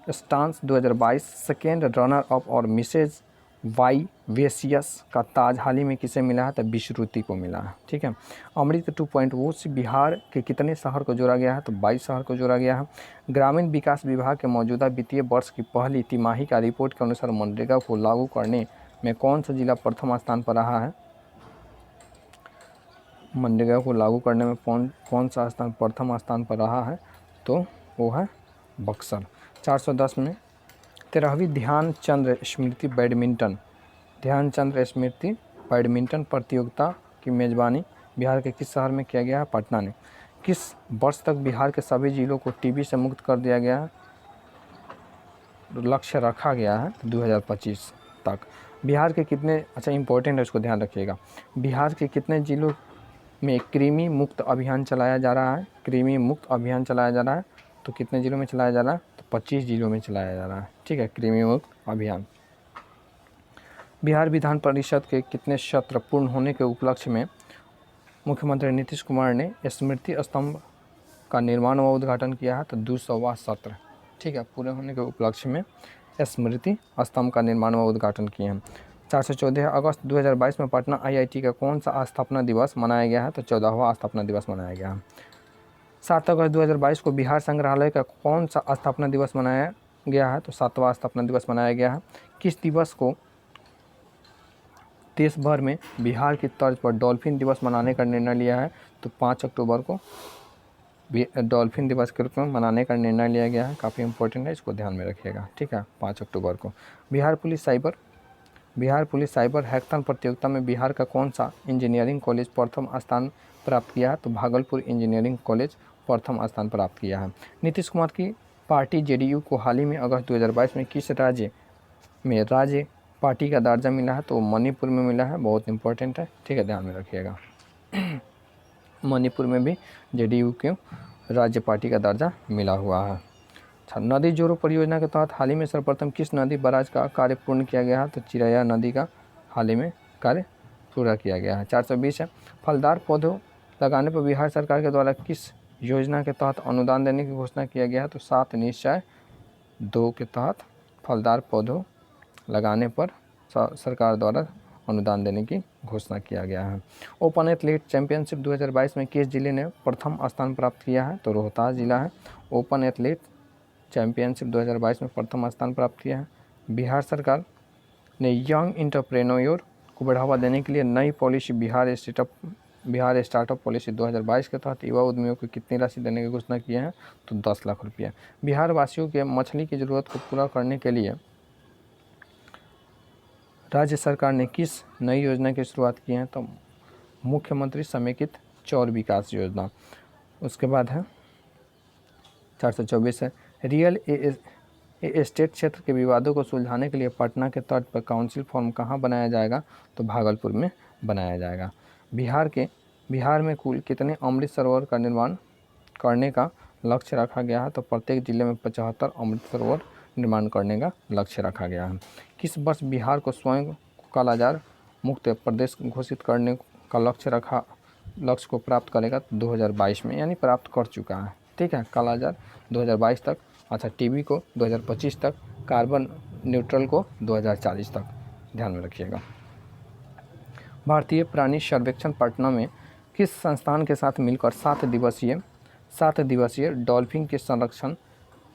स्टांस 2022 सेकेंड रनर अप और मिसेज वाई वेसियस का ताज हाल ही में किसे मिला है? तो विश्रुति को मिला है। ठीक है, अमृत 2.0 से बिहार के कितने शहर को जोड़ा गया है? तो 22 शहर को जोड़ा गया है। ग्रामीण विकास विभाग के मौजूदा वित्तीय वर्ष की पहली तिमाही का रिपोर्ट के अनुसार मनरेगा को लागू करने में कौन सा जिला प्रथम स्थान पर रहा है? मनरेगा को लागू करने में कौन सा स्थान प्रथम स्थान पर रहा है? तो वो है बक्सर। 410 में 13वीं ध्यानचंद स्मृति बैडमिंटन प्रतियोगिता की मेज़बानी बिहार के किस शहर में किया गया है? पटना ने। किस वर्ष तक बिहार के सभी जिलों को टीबी से मुक्त कर दिया गया है? लक्ष्य रखा गया है 2025 तक। बिहार के कितने, अच्छा इंपॉर्टेंट है, उसको ध्यान रखिएगा, बिहार के कितने जिलों में कृमि मुक्त अभियान चलाया जा रहा है? कृमि मुक्त अभियान चलाया जा रहा है, तो कितने जिलों में चलाया जा रहा है? तो 25 जिलों में चलाया जा रहा है। ठीक है, कृमि मुक्त अभियान। बिहार विधान परिषद के कितने सत्र पूर्ण होने के उपलक्ष्य में मुख्यमंत्री नीतीश कुमार ने स्मृति स्तंभ का निर्माण व उद्घाटन किया है? तो 200वां सत्र। ठीक है, पूरे होने के उपलक्ष्य में स्मृति स्तंभ का निर्माण व उद्घाटन किए हैं। 414 अगस्त 2022 में पटना IIT का कौन सा स्थापना दिवस मनाया गया है? तो 14वां स्थापना दिवस मनाया गया है। 7 अगस्त 2022 को बिहार संग्रहालय का कौन सा स्थापना दिवस मनाया गया है? तो 7वां स्थापना दिवस मनाया गया है। किस दिवस को देश भर में बिहार की तर्ज पर डॉल्फिन दिवस मनाने का निर्णय लिया है? तो 5 अक्टूबर को डॉल्फिन दिवस के रूप में मनाने का निर्णय लिया गया है। काफ़ी इंपॉर्टेंट है, इसको ध्यान में रखिएगा। ठीक है, 5 अक्टूबर को। बिहार पुलिस साइबर हैकेथॉन प्रतियोगिता में बिहार का कौन सा इंजीनियरिंग कॉलेज प्रथम स्थान प्राप्त किया है? तो भागलपुर इंजीनियरिंग कॉलेज प्रथम स्थान प्राप्त किया है। नीतीश कुमार की पार्टी जेडीयू को हाल ही में अगस्त 2022 में किस राज्य में राज्य पार्टी का दर्जा मिला है? तो मणिपुर में मिला है, बहुत इंपॉर्टेंट है, ठीक है, ध्यान में रखिएगा। मणिपुर में भी जेडीयू को राज्य पार्टी का दर्जा मिला हुआ है। नदी जोड़ो परियोजना के तहत हाल ही में सर्वप्रथम किस नदी बराज का कार्य पूर्ण किया गया है? तो चिरैया नदी का हाल ही में कार्य पूरा किया गया है। 420 है, फलदार पौधों लगाने पर बिहार सरकार के द्वारा किस योजना के तहत अनुदान देने की घोषणा किया गया है? तो 7 निश्चय 2 के तहत फलदार पौधों लगाने पर सरकार द्वारा अनुदान देने की घोषणा किया गया है। ओपन एथलीट चैंपियनशिप 2022 में किस जिले ने प्रथम स्थान प्राप्त किया है? तो रोहतास जिला है। ओपन एथलीट चैंपियनशिप 2022 में प्रथम स्थान प्राप्त किया है। बिहार सरकार ने यंग एंटरप्रेन्योर को बढ़ावा देने के लिए नई पॉलिसी बिहार स्टार्टअप पॉलिसी 2022 के तहत युवा उद्यमियों को कितनी राशि देने की घोषणा की है? तो 10 लाख रुपया। बिहार वासियों के मछली की ज़रूरत को पूरा करने के लिए राज्य सरकार ने किस नई योजना की शुरुआत की है? तो मुख्यमंत्री समेकित चौर विकास योजना। उसके बाद है 424 है, रियल एस्टेट क्षेत्र के विवादों को सुलझाने के लिए पटना के तट पर काउंसिल फॉर्म कहाँ बनाया जाएगा? तो भागलपुर में बनाया जाएगा। बिहार में कुल कितने अमृत सरोवर का निर्माण करने का लक्ष्य रखा गया है? तो प्रत्येक जिले में 75 अमृत सरोवर निर्माण करने का लक्ष्य रखा गया है। किस वर्ष बिहार को स्वयं कालाजार मुक्त प्रदेश घोषित करने का लक्ष्य को प्राप्त करेगा? 2022 में, यानी प्राप्त कर चुका है, ठीक है। कालाजार 2022 तक, अच्छा, टीबी को 2025 तक, कार्बन न्यूट्रल को 2040 तक, ध्यान में रखिएगा। भारतीय प्राणी सर्वेक्षण पटना में किस संस्थान के साथ मिलकर 7 दिवसीय डॉल्फिन के संरक्षण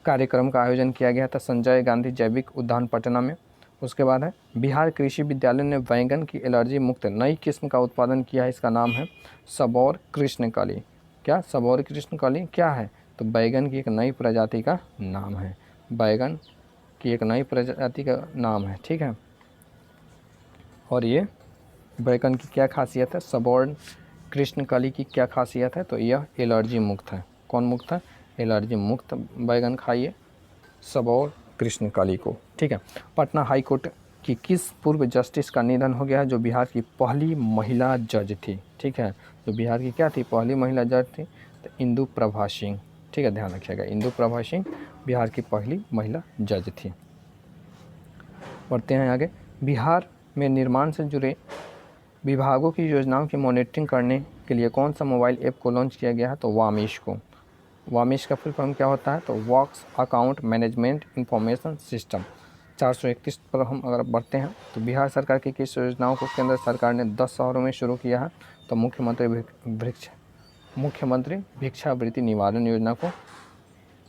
कार्यक्रम का आयोजन किया गया था? संजय गांधी जैविक उद्यान पटना में। उसके बाद है, बिहार कृषि विद्यालय ने बैंगन की एलर्जी मुक्त नई किस्म का उत्पादन किया है, इसका नाम है सबौर कृष्णकली। क्या सबौर कृष्णकली क्या है? तो बैगन की एक नई प्रजाति का नाम है, बैगन की एक नई प्रजाति का नाम है, ठीक है। और ये बैगन की क्या खासियत है? सबौर कृष्णकली की क्या खासियत है? तो यह एलर्जी मुक्त है। कौन मुक्त है? एलर्जी मुक्त बैगन खाइए, सबौर कृष्णकली को, ठीक है। पटना हाई कोर्ट की किस पूर्व जस्टिस का निधन हो गया है, जो बिहार की पहली महिला जज थी, ठीक है। जो बिहार की क्या थी? पहली महिला जज थी, तो इंदु प्रभा सिंह, ठीक है, ध्यान रखिएगा। इंदु प्रभा सिंह बिहार की पहली महिला जज थी। बढ़ते हैं आगे। बिहार में निर्माण से जुड़े विभागों की योजनाओं की मॉनिटरिंग करने के लिए कौन सा मोबाइल ऐप को लॉन्च किया गया है? तो वामिश को। वामिश का फुल फॉर्म क्या होता है? तो works account management information system. 431 पर हम अगर बढ़ते हैं, तो बिहार सरकार की किस योजनाओं को केंद्र सरकार ने 10 शहरों में शुरू किया है? तो मुख्यमंत्री भिक्षावृत्ति निवारण योजना को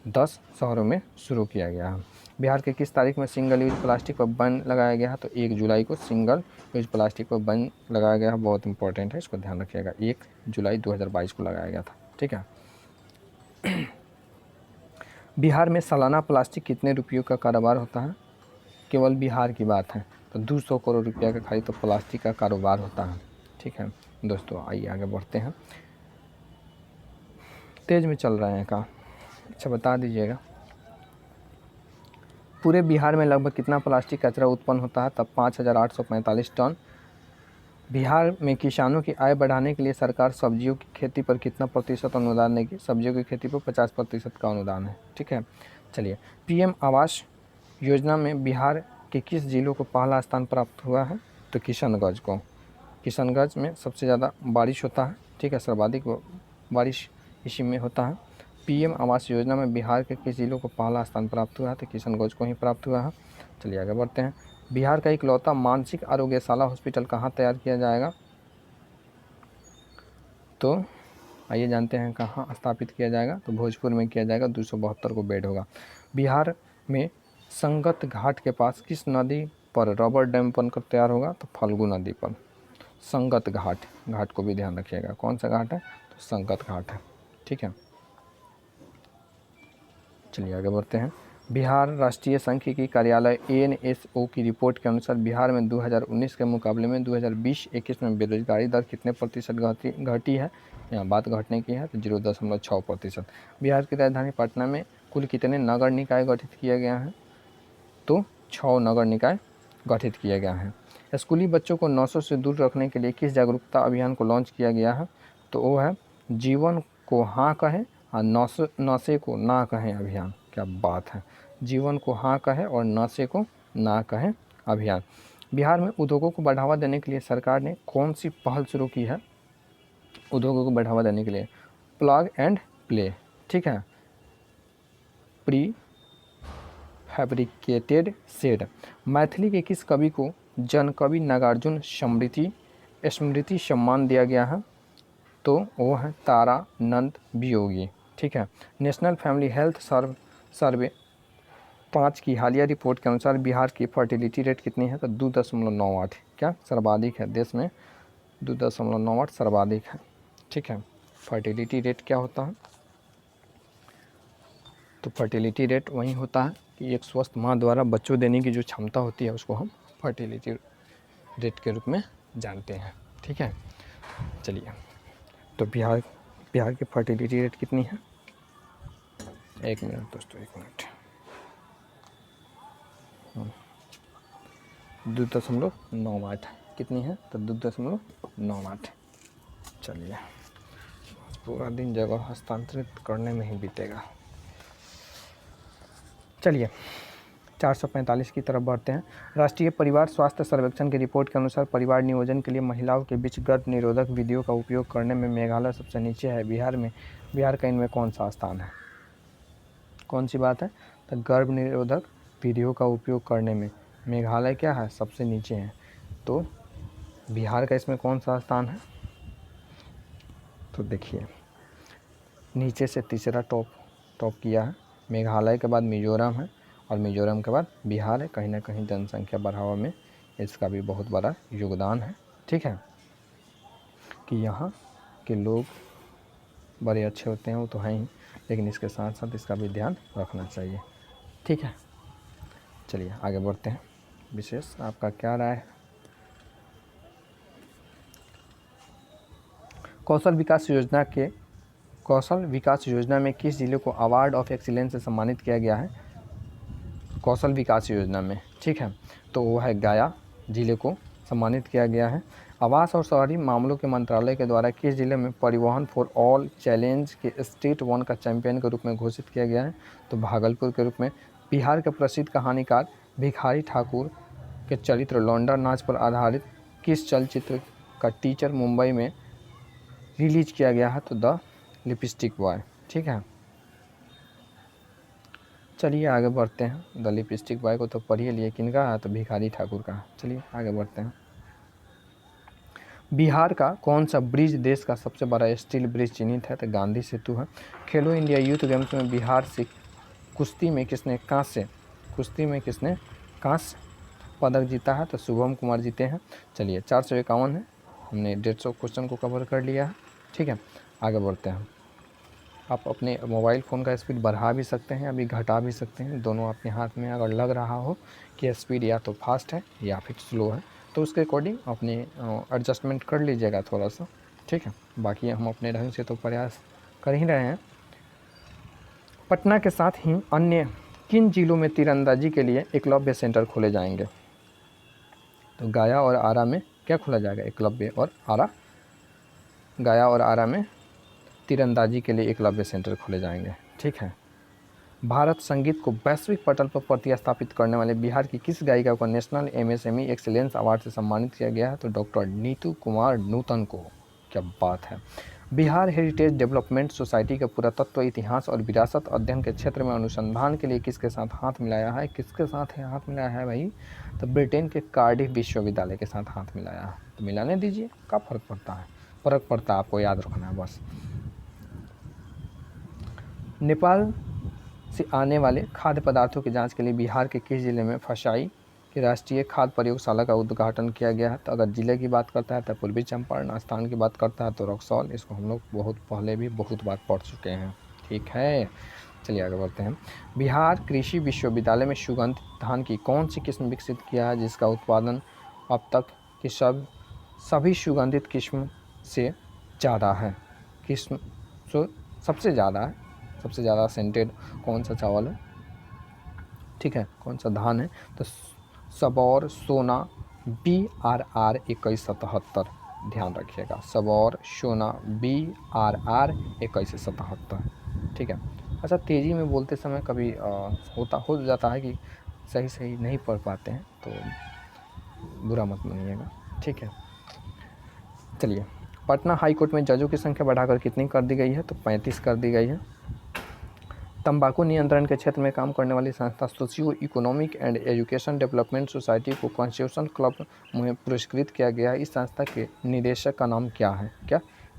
10 शहरों में शुरू किया गया है। बिहार के किस तारीख में सिंगल यूज प्लास्टिक पर बैन लगाया गया है? तो 1 जुलाई को सिंगल यूज प्लास्टिक पर बैन लगाया गया है, बहुत इंपॉर्टेंट है, इसको ध्यान रखिएगा। 1 जुलाई 2022 को लगाया गया था, ठीक है। बिहार में सालाना प्लास्टिक कितने रुपयों का कारोबार होता है? केवल बिहार की बात है, तो 200 करोड़ रुपया का खाली तो प्लास्टिक का कारोबार होता है, ठीक है दोस्तों। आइए आगे बढ़ते हैं। तेज में चल रहे हैं का, अच्छा बता दीजिएगा। पूरे बिहार में लगभग कितना प्लास्टिक कचरा उत्पन्न होता है? तब 5845 टन। बिहार में किसानों की आय बढ़ाने के लिए सरकार सब्जियों की खेती पर कितना प्रतिशत अनुदान देगी? सब्जियों की खेती पर 50% का अनुदान है, ठीक है। चलिए, पीएम आवास योजना में बिहार के किस जिलों को पहला स्थान प्राप्त हुआ है? तो किशनगंज को। किशनगंज में सबसे ज़्यादा बारिश होता है, ठीक है, सर्वाधिक बारिश इसी में होता है। पीएम आवास योजना में बिहार के किस जिलों को पहला स्थान प्राप्त हुआ है? तो किशनगंज को ही प्राप्त हुआ है। चलिए आगे बढ़ते हैं। बिहार का इकलौता मानसिक आरोग्यशाला हॉस्पिटल कहाँ तैयार किया जाएगा? तो आइए जानते हैं कहाँ स्थापित किया जाएगा। तो भोजपुर में किया जाएगा, 272 को बेड होगा। बिहार में संगत घाट के पास किस नदी पर रबर डैम बनकर तैयार होगा? तो फल्गु नदी पर। संगत घाट को भी ध्यान रखिएगा, कौन सा घाट है? तो संगत घाट है, ठीक है। चलिए आगे बढ़ते हैं। बिहार राष्ट्रीय सांख्यिकी कार्यालय ANSO की रिपोर्ट के अनुसार बिहार में 2019 के मुकाबले में 2020-21 में बेरोजगारी दर कितने प्रतिशत घटी है? यहाँ बात घटने की है तो 0.6%। बिहार की राजधानी पटना में कुल कितने नगर निकाय गठित किया गया है? तो 6 नगर निकाय गठित किया गया है। स्कूली बच्चों को नशों से दूर रखने के लिए किस जागरूकता अभियान को लॉन्च किया गया है? तो वो है जीवन को हाँ कहें और नशे को ना कहें अभियान। क्या बात है, जीवन को हाँ कहें और नशे को ना कहें अभियान। बिहार में उद्योगों को बढ़ावा देने के लिए सरकार ने कौन सी पहल शुरू की है? उद्योगों को बढ़ावा देने के लिए प्लग एंड प्ले, ठीक है, प्री फैब्रिकेटेड शेड। मैथिली के किस कवि को जनकवि नागार्जुन स्मृति सम्मान दिया गया है? तो वो है तारानंद वियोगी, ठीक है। नेशनल फैमिली हेल्थ सर्वे 5 की हालिया रिपोर्ट के अनुसार बिहार की फर्टिलिटी रेट कितनी है? तो 2.98। क्या सर्वाधिक है देश में? 2.98 सर्वाधिक है, ठीक है। फर्टिलिटी रेट क्या होता है? तो फर्टिलिटी रेट वही होता है कि एक स्वस्थ माँ द्वारा बच्चों देने की जो क्षमता होती है उसको हम फर्टिलिटी रेट के रूप में जानते हैं, ठीक है। चलिए, तो बिहार की फर्टिलिटी रेट कितनी है? 1 मिनट दोस्तों, 1 मिनट। 2.98 कितनी है? तो 2.98। चलिए, पूरा दिन जगह हस्तांतरित करने में ही बीतेगा। चलिए 445 की तरफ बढ़ते हैं। राष्ट्रीय परिवार स्वास्थ्य सर्वेक्षण की रिपोर्ट के अनुसार परिवार नियोजन के लिए महिलाओं के बीच गर्भ निरोधक विधियों का उपयोग करने में मेघालय सबसे नीचे है। बिहार का इनमें कौन सा स्थान है? कौन सी बात है? तो गर्भ निरोधक विधियों का उपयोग करने में मेघालय क्या है? सबसे नीचे है। तो बिहार का इसमें कौन सा स्थान है? तो देखिए, नीचे से तीसरा टॉप किया है। मेघालय के बाद मिजोरम है और मिजोरम के बाद बिहार है। कहीं ना कहीं जनसंख्या बढ़ावा में इसका भी बहुत बड़ा योगदान है, ठीक है, कि यहाँ के लोग बड़े अच्छे होते हैं, वो तो हैं ही, लेकिन इसके साथ साथ इसका भी ध्यान रखना चाहिए, ठीक है। चलिए आगे बढ़ते हैं। विशेष आपका क्या राय है? कौशल विकास योजना में किस जिले को अवार्ड ऑफ एक्सीलेंस से सम्मानित किया गया है? कौशल विकास योजना में, ठीक है, तो वो है गया जिले को सम्मानित किया गया है। आवास और शहरी मामलों के मंत्रालय के द्वारा किस जिले में परिवहन फॉर ऑल चैलेंज के स्टेट 1 का चैंपियन के रूप में घोषित किया गया है? तो भागलपुर के रूप में। बिहार के प्रसिद्ध कहानीकार भिखारी ठाकुर के चरित्र लौंडा नाच पर आधारित किस चलचित्र का टीजर मुंबई में रिलीज किया गया है? तो द लिपस्टिक बॉय, ठीक है। चलिए आगे बढ़ते हैं। द लिपस्टिक बॉय को तो पढ़िए लिए, किनका है? तो भिखारी ठाकुर का। चलिए आगे बढ़ते हैं। बिहार का कौन सा ब्रिज देश का सबसे बड़ा स्टील ब्रिज चिन्हित है? तो गांधी सेतु है। खेलो इंडिया यूथ गेम्स में बिहार से कुश्ती में किसने कांस्य पदक जीता है? तो शुभम कुमार जीते हैं। चलिए 451 है, हमने 150 क्वेश्चन को कवर कर लिया है, ठीक है। आगे बढ़ते हैं। आप अपने मोबाइल फ़ोन का स्पीड बढ़ा भी सकते हैं, अभी घटा भी सकते हैं, दोनों आपके हाथ में। अगर लग रहा हो कि स्पीड या तो फास्ट है या फिर स्लो है, तो उसके अकॉर्डिंग अपने एडजस्टमेंट कर लीजिएगा थोड़ा सा, ठीक है। बाकी हम अपने ढंग से तो प्रयास कर ही रहे हैं। पटना के साथ ही अन्य किन जिलों में तीरंदाजी के लिए एकलव्य सेंटर खोले जाएंगे? तो गया और आरा में क्या खोला जाएगा? एकलव्य और आरा। गया और आरा में तीरंदाजी के लिए एकलव्य सेंटर खोले जाएंगे, ठीक है। भारत संगीत को वैश्विक पटल पर प्रतिस्थापित करने वाले बिहार की किस गायिका को नेशनल एमएसएमई एक्सीलेंस अवार्ड से सम्मानित किया गया है? तो डॉक्टर नीतू कुमार नूतन को। क्या बात है। बिहार हेरिटेज डेवलपमेंट सोसाइटी के पुरातत्व, इतिहास और विरासत अध्ययन के क्षेत्र में अनुसंधान के लिए किसके साथ हाथ मिलाया है? किसके साथ हाथ मिलाया है भाई? तो ब्रिटेन के कार्डिफ विश्वविद्यालय के साथ हाथ मिलाया है। तो मिलाने दीजिए, क्या फ़र्क पड़ता है? फ़र्क पड़ता है, आपको याद रखना है बस। नेपाल से आने वाले खाद्य पदार्थों की जांच के लिए बिहार के किस जिले में फसाई की राष्ट्रीय खाद्य प्रयोगशाला का उद्घाटन किया गया है? तो अगर जिले की बात करता है तो पूर्वी चंपारण, स्थान की बात करता है तो रक्सौल। इसको हम लोग बहुत पहले भी बहुत बार पढ़ चुके हैं, ठीक है। चलिए आगे बढ़ते हैं। बिहार कृषि विश्वविद्यालय में सुगंधित धान की कौन सी किस्म विकसित किया है जिसका उत्पादन अब तक की सभी सुगंधित किस्म से ज़्यादा है? किस्म जो सबसे ज़्यादा सेंटेड कौन सा चावल है, ठीक है, कौन सा धान है, तो सबौर सोना BRR 2177, ध्यान रखिएगा, सबौर सोना BRR 2177, ठीक है। अच्छा, तेज़ी में बोलते समय कभी हो जाता है कि सही नहीं पढ़ पाते हैं, तो बुरा मत मानिएगा, ठीक है। चलिए, पटना हाई कोर्ट में जजों की संख्या बढ़ाकर कितनी कर दी गई है, तो 35 कर दी गई है। तंबाकू नियंत्रण के क्षेत्र में काम करने वाली संस्था socio economic and education development society को कॉन्स्टिट्यूशन क्लब में पुरस्कृत किया गया है। इस संस्था के निदेशक का नाम क्या है,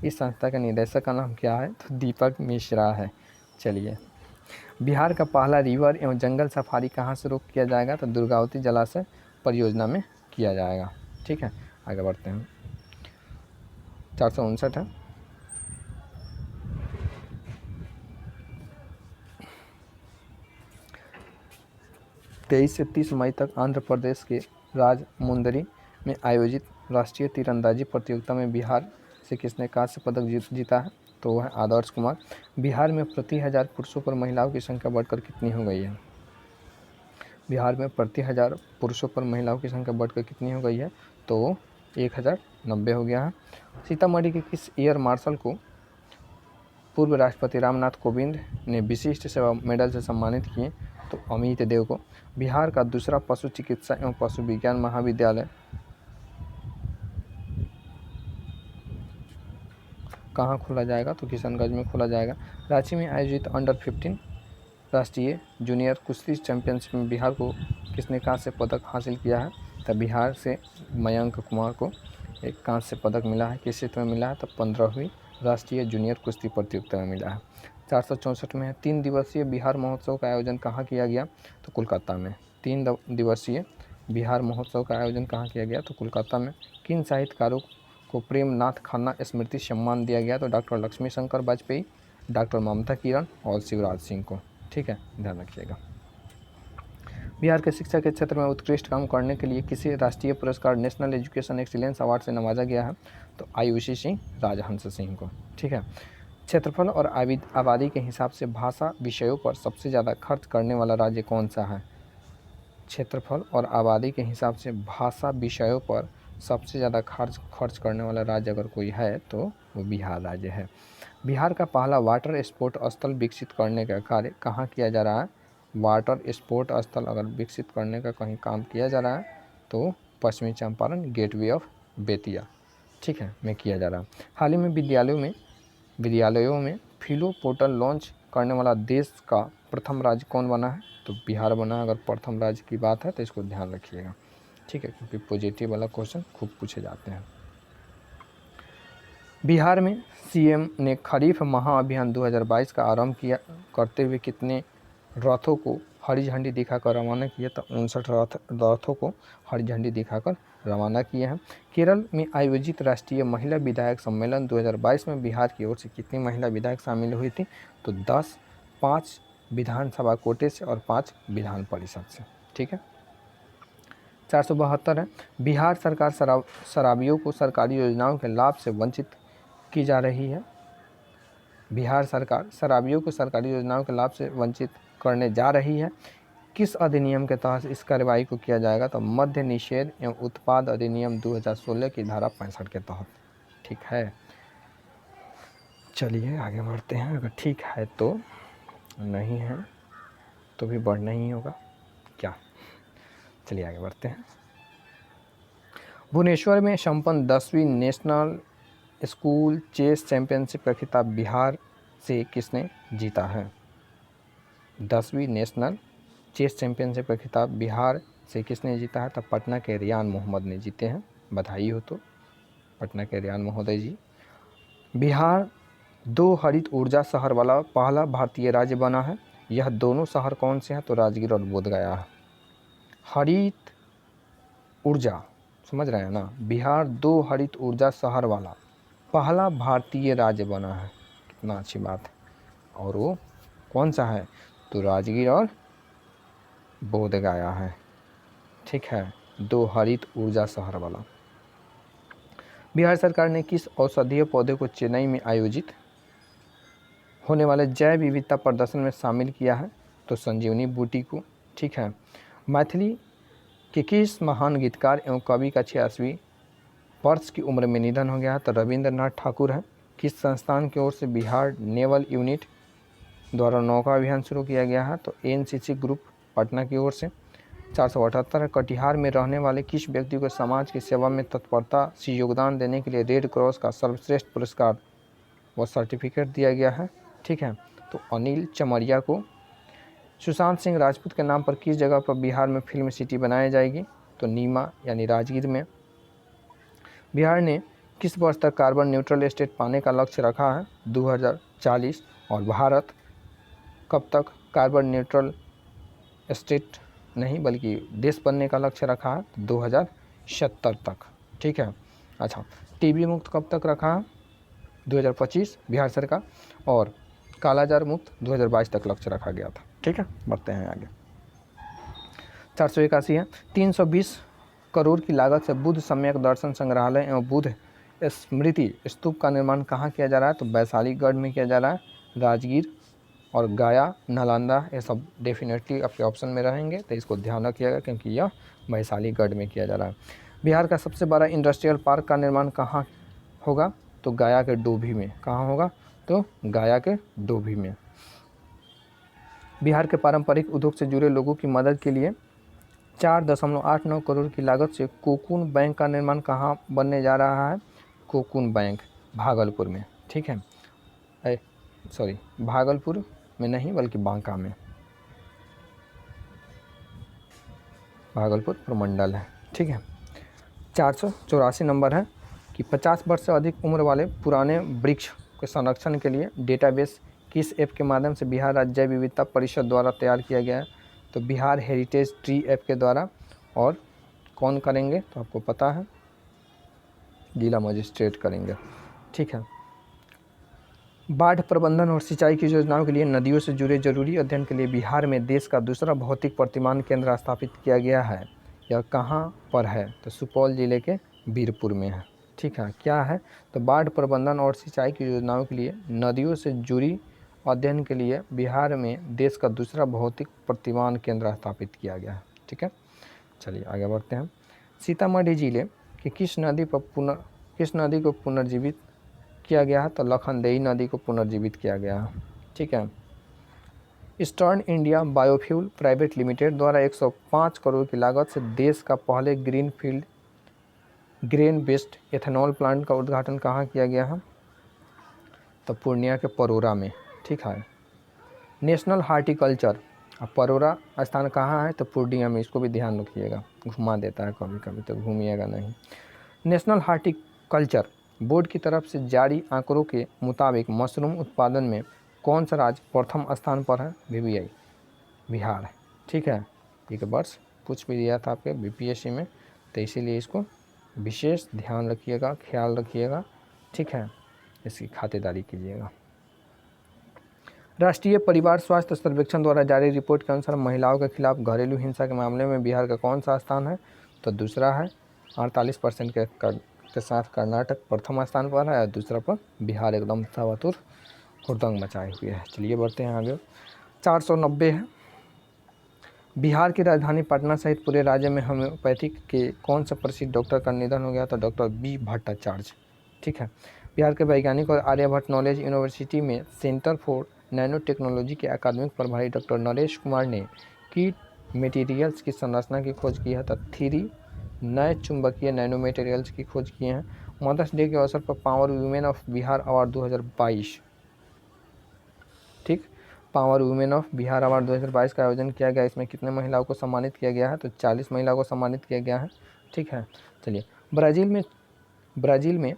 इस संस्था के निदेशक का नाम क्या है, तो दीपक मिश्रा है। चलिए, बिहार का पहला रिवर एवं जंगल सफारी कहाँ से शुरू किया जाएगा, तो दुर्गावती जलाशय परियोजना में किया जाएगा, ठीक है। आगे बढ़ते हैं, 459 है। तेईस से 30 मई तक आंध्र प्रदेश के राजमुंदरी में आयोजित राष्ट्रीय तीरंदाजी प्रतियोगिता में बिहार से किसने कांस्य पदक जीता है, तो वह है आदर्श कुमार। बिहार में प्रति 1000 पुरुषों पर महिलाओं की संख्या बढ़कर कितनी हो गई है, बिहार में प्रति 1000 पुरुषों पर महिलाओं की संख्या बढ़कर कितनी हो गई है, तो 1090 हो गया है। सीतामढ़ी के किस एयर मार्शल को पूर्व राष्ट्रपति रामनाथ कोविंद ने विशिष्ट सेवा मेडल से सम्मानित किए, तो अमित देव को। बिहार का दूसरा पशु चिकित्सा एवं पशु विज्ञान महाविद्यालय कहाँ खोला जाएगा, तो किशनगंज में खोला जाएगा। रांची में आयोजित अंडर 15 राष्ट्रीय जूनियर कुश्ती चैंपियनशिप में बिहार को किसने कांस्य पदक हासिल किया है, तो बिहार से मयंक कुमार को एक कांस्य पदक मिला है। किस क्षेत्र में मिला है, तो 15वीं राष्ट्रीय जूनियर कुश्ती प्रतियोगिता में मिला है। 464 में है, 3 दिवसीय बिहार महोत्सव का आयोजन कहाँ किया गया, तो कोलकाता में। 3 दिवसीय बिहार महोत्सव का आयोजन कहाँ किया गया, तो कोलकाता में। किन साहित्यकारों को प्रेमनाथ खन्ना स्मृति सम्मान दिया गया, तो डॉक्टर लक्ष्मी शंकर वाजपेयी, डॉक्टर ममता किरण और शिवराज सिंह को, ठीक है, ध्यान रखिएगा। बिहार के शिक्षा के क्षेत्र में उत्कृष्ट काम करने के लिए किसी राष्ट्रीय पुरस्कार नेशनल एजुकेशन एक्सीलेंस अवार्ड से नवाजा गया है, तो आयुषी सिंह राजहंस सिंह को, ठीक है। क्षेत्रफल और आबादी के हिसाब से भाषा विषयों पर सबसे ज़्यादा खर्च करने वाला राज्य कौन सा है, क्षेत्रफल और आबादी के हिसाब से भाषा विषयों पर सबसे ज़्यादा खर्च करने वाला राज्य अगर कोई है तो वो बिहार राज्य है। बिहार का पहला वाटर स्पोर्ट स्थल विकसित करने का कार्य कहाँ किया जा रहा है, वाटर स्पोर्ट स्थल अगर विकसित करने का कहीं काम किया जा रहा है तो पश्चिमी चंपारण गेटवे ऑफ बेतिया, ठीक है, में किया जा रहा है। हाल ही में विद्यालयों में फिलो पोर्टल लॉन्च करने वाला देश का प्रथम राज्य कौन बना है, तो बिहार बना है। अगर प्रथम राज्य की बात है तो इसको ध्यान रखिएगा, ठीक है, क्योंकि पॉजिटिव वाला क्वेश्चन खूब पूछे जाते हैं। बिहार में सीएम ने खरीफ महाअभियान 2022 का आरंभ किया करते हुए कितने रथों को हरी झंडी दिखाकर रवाना किया, तो 59 रथों को हरी झंडी दिखाकर रवाना किए हैं। केरल में आयोजित राष्ट्रीय महिला विधायक सम्मेलन 2022 में बिहार की ओर से कितनी महिला विधायक शामिल हुई थी, तो 10, 5 विधानसभा कोटे से और 5 विधान परिषद से, ठीक है। 472 है, बिहार सरकार शराबियों को सरकारी योजनाओं के लाभ से वंचित की जा रही है। बिहार सरकार शराबियों को सरकारी योजनाओं के लाभ से वंचित करने जा रही है। किस अधिनियम के तहत इस कार्रवाई को किया जाएगा, तो मद्य निषेध एवं उत्पाद अधिनियम 2016 की धारा 65 के तहत, ठीक है। चलिए आगे बढ़ते हैं, अगर ठीक है तो, नहीं है तो भी बढ़ना ही होगा क्या। चलिए आगे बढ़ते हैं। भुवनेश्वर में संपन्न 10वीं नेशनल स्कूल चेस चैंपियनशिप का खिताब बिहार से किसने जीता है, 10वीं नेशनल चेस चैंपियनशिप का खिताब बिहार से किसने जीता है, तो पटना के रियान मोहम्मद ने जीते हैं, बधाई हो तो पटना के रियान महोदय जी। बिहार 2 हरित ऊर्जा शहर वाला पहला भारतीय राज्य बना है। यह दोनों शहर कौन से हैं, तो राजगीर और बोधगया है। हरित ऊर्जा समझ रहे हैं ना, बिहार 2 हरित ऊर्जा शहर वाला पहला भारतीय राज्य बना है, कितना अच्छी बात है। और वो कौन सा है, तो राजगीर और बोधगया है, ठीक है, 2 हरित ऊर्जा शहर वाला। बिहार सरकार ने किस औषधीय पौधे को चेन्नई में आयोजित होने वाले जैव विविधता प्रदर्शन में शामिल किया है? तो संजीवनी बूटी को। ठीक है। मैथिली के किस महान गीतकार एवं कवि का 86वीं वर्ष की उम्र में निधन हो गया है? तो रविंद्रनाथ ठाकुर है। किस संस्थान की ओर से बिहार नेवल यूनिट द्वारा नौका अभियान शुरू किया गया है? तो एनसीसी ग्रुप पटना की ओर से। 478 है। कटिहार में रहने वाले किस व्यक्ति को समाज की सेवा में तत्परता से योगदान देने के लिए रेड क्रॉस का सर्वश्रेष्ठ पुरस्कार व सर्टिफिकेट दिया गया है? ठीक है। तो अनिल चमरिया को। सुशांत सिंह राजपूत के नाम पर किस जगह पर बिहार में फिल्म सिटी बनाई जाएगी? तो नीमा यानी राजगीर में। बिहार ने किस वर्ष तक कार्बन न्यूट्रल स्टेट पाने का लक्ष्य रखा है? 2040। और भारत कब तक कार्बन न्यूट्रल स्टेट नहीं बल्कि देश बनने का लक्ष्य रखा है? 2070 तक। ठीक है। अच्छा, टीबी मुक्त कब तक रखा है? 2025 बिहार सरकार। और कालाजार मुक्त 2022 तक लक्ष्य रखा गया था। ठीक है, बढ़ते हैं आगे। 481 है। 320 करोड़ की लागत से बुद्ध सम्यक दर्शन संग्रहालय एवं बुद्ध स्मृति स्तूप का निर्माण कहाँ किया जा रहा है? तो वैशालीगढ़ में किया जा रहा है। राजगीर और गया, नालंदा, ये सब डेफिनेटली आपके ऑप्शन में रहेंगे, तो इसको ध्यान रखिएगा क्योंकि यह वैशालीगढ़ में किया जा रहा है। बिहार का सबसे बड़ा इंडस्ट्रियल पार्क का निर्माण कहाँ होगा? तो गया के डोभी में। कहाँ होगा? तो गया के डोभी में। बिहार के पारंपरिक उद्योग से जुड़े लोगों की मदद के लिए 4.89 करोड़ की लागत से कोकून बैंक का निर्माण कहाँ बनने जा रहा है? कोकून बैंक भागलपुर में। ठीक है, भागलपुर में नहीं बल्कि बांका में, भागलपुर प्रमंडल है। ठीक है। 484 नंबर है कि 50 वर्ष से अधिक उम्र वाले पुराने वृक्ष के संरक्षण के लिए डेटाबेस किस ऐप के माध्यम से बिहार राज्य जैव विविधता परिषद द्वारा तैयार किया गया है? तो बिहार हेरिटेज ट्री ऐप के द्वारा। और कौन करेंगे? तो आपको पता है, जिला मजिस्ट्रेट करेंगे। ठीक है। बाढ़ प्रबंधन और सिंचाई की योजनाओं के लिए नदियों से जुड़े जरूरी अध्ययन के लिए बिहार में देश का दूसरा भौतिक प्रतिमान केंद्र स्थापित किया गया है। यह कहाँ पर है? तो सुपौल जिले के वीरपुर में है। ठीक है। क्या है? तो बाढ़ प्रबंधन और सिंचाई की योजनाओं के लिए नदियों से जुड़ी अध्ययन के लिए बिहार में देश का दूसरा भौतिक प्रतिमान केंद्र स्थापित किया गया है। ठीक है, चलिए आगे बढ़ते हैं। सीतामढ़ी जिले की किस नदी को पुनर्जीवित किया गया है? तो लखनदेई नदी को पुनर्जीवित किया गया है। ठीक है। Eastern India biofuel private limited द्वारा 105 करोड़ की लागत से देश का पहले greenfield grain based ethanol plant का उद्घाटन कहाँ किया गया है? तो पूर्णिया के परोरा में। ठीक है। नेशनल हार्टिकल्चर, अब परोरा स्थान कहाँ है? तो पूर्णिया में। इसको भी ध्यान रखिएगा, घुमा देता है कभी कभी, तो घूमिएगा नहीं। नेशनल हार्टिकल्चर बोर्ड की तरफ से जारी आंकड़ों के मुताबिक मशरूम उत्पादन में कौन सा राज्य प्रथम स्थान पर है? VBI बिहार। ठीक है, एक वर्ष पूछ भी दिया था आपके BPSC में, तो इसीलिए इसको विशेष ध्यान रखिएगा, ख्याल रखिएगा। ठीक है, इसकी खातिरदारी कीजिएगा। राष्ट्रीय परिवार स्वास्थ्य सर्वेक्षण द्वारा जारी रिपोर्ट के अनुसार महिलाओं के खिलाफ घरेलू हिंसा के मामले में बिहार का कौन सा स्थान है? तो दूसरा है। 48% के साथ कर्नाटक प्रथम स्थान पर है और दूसरा पर बिहार एकदम सवातुर हुड़दंग मचाए हुए है। चलिए बढ़ते हैं आगे। 490 है। बिहार की राजधानी पटना सहित पूरे राज्य में होम्योपैथिक के कौन सा प्रसिद्ध डॉक्टर का निधन हो गया? तो डॉक्टर B भट्टाचार्य। ठीक है। बिहार के वैज्ञानिक और आर्यभट्ट नॉलेज यूनिवर्सिटी में सेंटर फॉर नैनो टेक्नोलॉजी के अकादमिक प्रभारी डॉक्टर नरेश कुमार ने कीट मटेरियल्स की संरचना की खोज की है। तो 3 नए चुंबकीय नैनो मटेरियल्स की खोज किए हैं। मदर्स डे के अवसर पर power women of Bihar award 2022, ठीक, power women of Bihar award 2022 का आयोजन किया गया। इसमें कितने महिलाओं को सम्मानित किया गया है? तो 40 महिलाओं को सम्मानित किया गया है। ठीक है। चलिए, ब्राज़ील में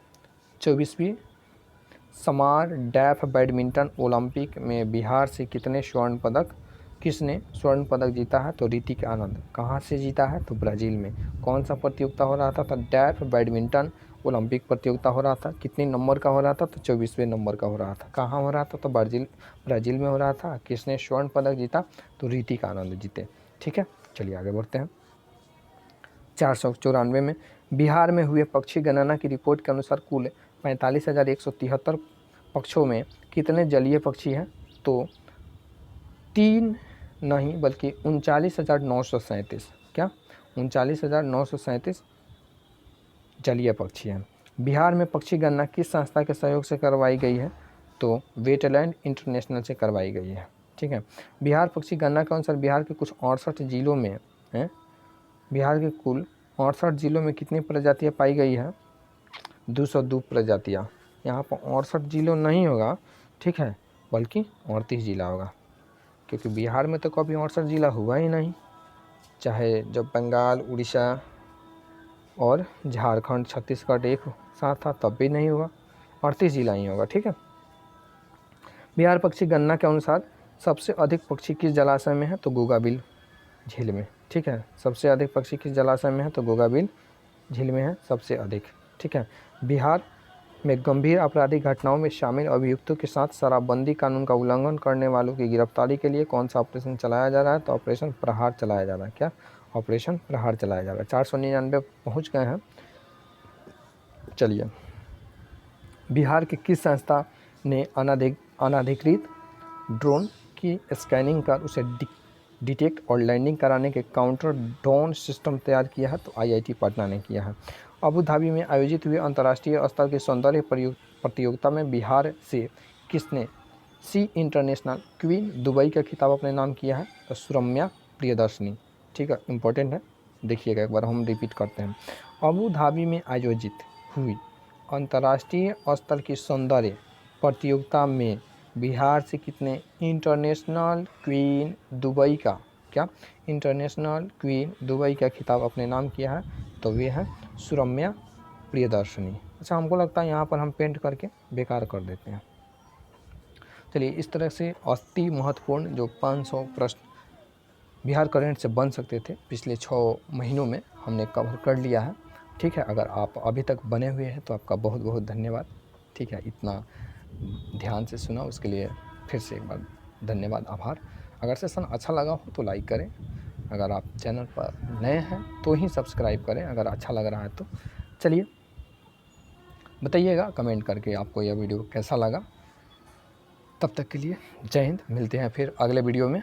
24वीं समार डैफ बैडमिंटन ओलंपिक में बिहार से किसने स्वर्ण पदक जीता है? तो ऋतिक आनंद। कहाँ से जीता है? तो ब्राज़ील में। कौन सा प्रतियोगिता हो रहा था? तो डैफ बैडमिंटन ओलंपिक प्रतियोगिता हो रहा था। कितने नंबर का हो रहा था? तो 24वें नंबर का हो रहा था। कहाँ हो रहा था? तो ब्राज़ील में हो रहा था। किसने स्वर्ण पदक जीता? तो ऋतिक आनंद जीते। ठीक है, चलिए आगे बढ़ते हैं। 494 में बिहार में हुए पक्षी गणना की रिपोर्ट के अनुसार कुल 45,173 पक्षों में कितने जलीय पक्षी हैं? तो 3 नहीं बल्कि 39,937। क्या? 39,937 जलीय पक्षी हैं। बिहार में पक्षी गणना किस संस्था के सहयोग से करवाई गई है? तो वेटलैंड इंटरनेशनल से करवाई गई है। ठीक है। बिहार पक्षी गणना के अनुसार बिहार के कुछ 68 जिलों में हैं, बिहार के कुल 68 जिलों में कितनी प्रजातियां पाई गई है? 202 प्रजातियां। यहाँ पर 68 जिलों नहीं होगा, ठीक है, बल्कि 38 जिला होगा, क्योंकि बिहार में तो कभी 68 जिला हुआ ही नहीं। चाहे जब बंगाल, उड़ीसा और झारखंड, छत्तीसगढ़ एक साथ था तब भी नहीं हुआ, 38 जिला ही होगा। ठीक है। बिहार पक्षी गणना के अनुसार सबसे अधिक पक्षी किस जलाशय में है? तो गोगाबिल झील में। ठीक है। सबसे अधिक पक्षी किस जलाशय में है? तो गोगाबिल झील में है सबसे अधिक। ठीक है। बिहार में गंभीर आपराधिक घटनाओं में शामिल अभियुक्तों के साथ शराबबंदी कानून का उल्लंघन करने वालों की गिरफ्तारी के लिए कौन सा ऑपरेशन चलाया जा रहा है? तो ऑपरेशन प्रहार चलाया जा रहा है। क्या? ऑपरेशन प्रहार चलाया जा रहा है। 499 पहुँच गए हैं। चलिए, बिहार की किस संस्था ने अनाधिकृत ड्रोन की स्कैनिंग कर उसे डिटेक्ट और लैंडिंग कराने के काउंटर ड्रोन सिस्टम तैयार किया है? तो आईआईटी पटना ने किया है। अबू धाबी में आयोजित हुए अंतर्राष्ट्रीय स्तर के सौंदर्य प्रतियोगिता में बिहार से किसने सी इंटरनेशनल क्वीन दुबई का खिताब अपने नाम किया है? तो सुरम्या प्रियदर्शनी। ठीक है, इंपॉर्टेंट है, देखिएगा एक बार, हम रिपीट करते हैं। अबू धाबी में आयोजित हुई अंतर्राष्ट्रीय स्तर की सौंदर्य प्रतियोगिता में बिहार से कितने इंटरनेशनल क्वीन दुबई का, क्या, इंटरनेशनल क्वीन दुबई का खिताब अपने नाम किया है? तो वे है सुरम्या प्रियदर्शनी। अच्छा, हमको लगता है यहाँ पर हम पेंट करके बेकार कर देते हैं। चलिए, इस तरह से अति महत्वपूर्ण जो 500 प्रश्न बिहार करंट से बन सकते थे पिछले 6 महीनों में हमने कवर कर लिया है। ठीक है। अगर आप अभी तक बने हुए हैं तो आपका बहुत बहुत धन्यवाद। ठीक है, इतना ध्यान से सुना उसके लिए फिर से एक बार धन्यवाद, आभार। अगर सेशन अच्छा लगा हो तो लाइक करें, अगर आप चैनल पर नए हैं तो ही सब्सक्राइब करें अगर अच्छा लग रहा है तो। चलिए, बताइएगा कमेंट करके आपको यह वीडियो कैसा लगा। तब तक के लिए जय हिंद। मिलते हैं फिर अगले वीडियो में।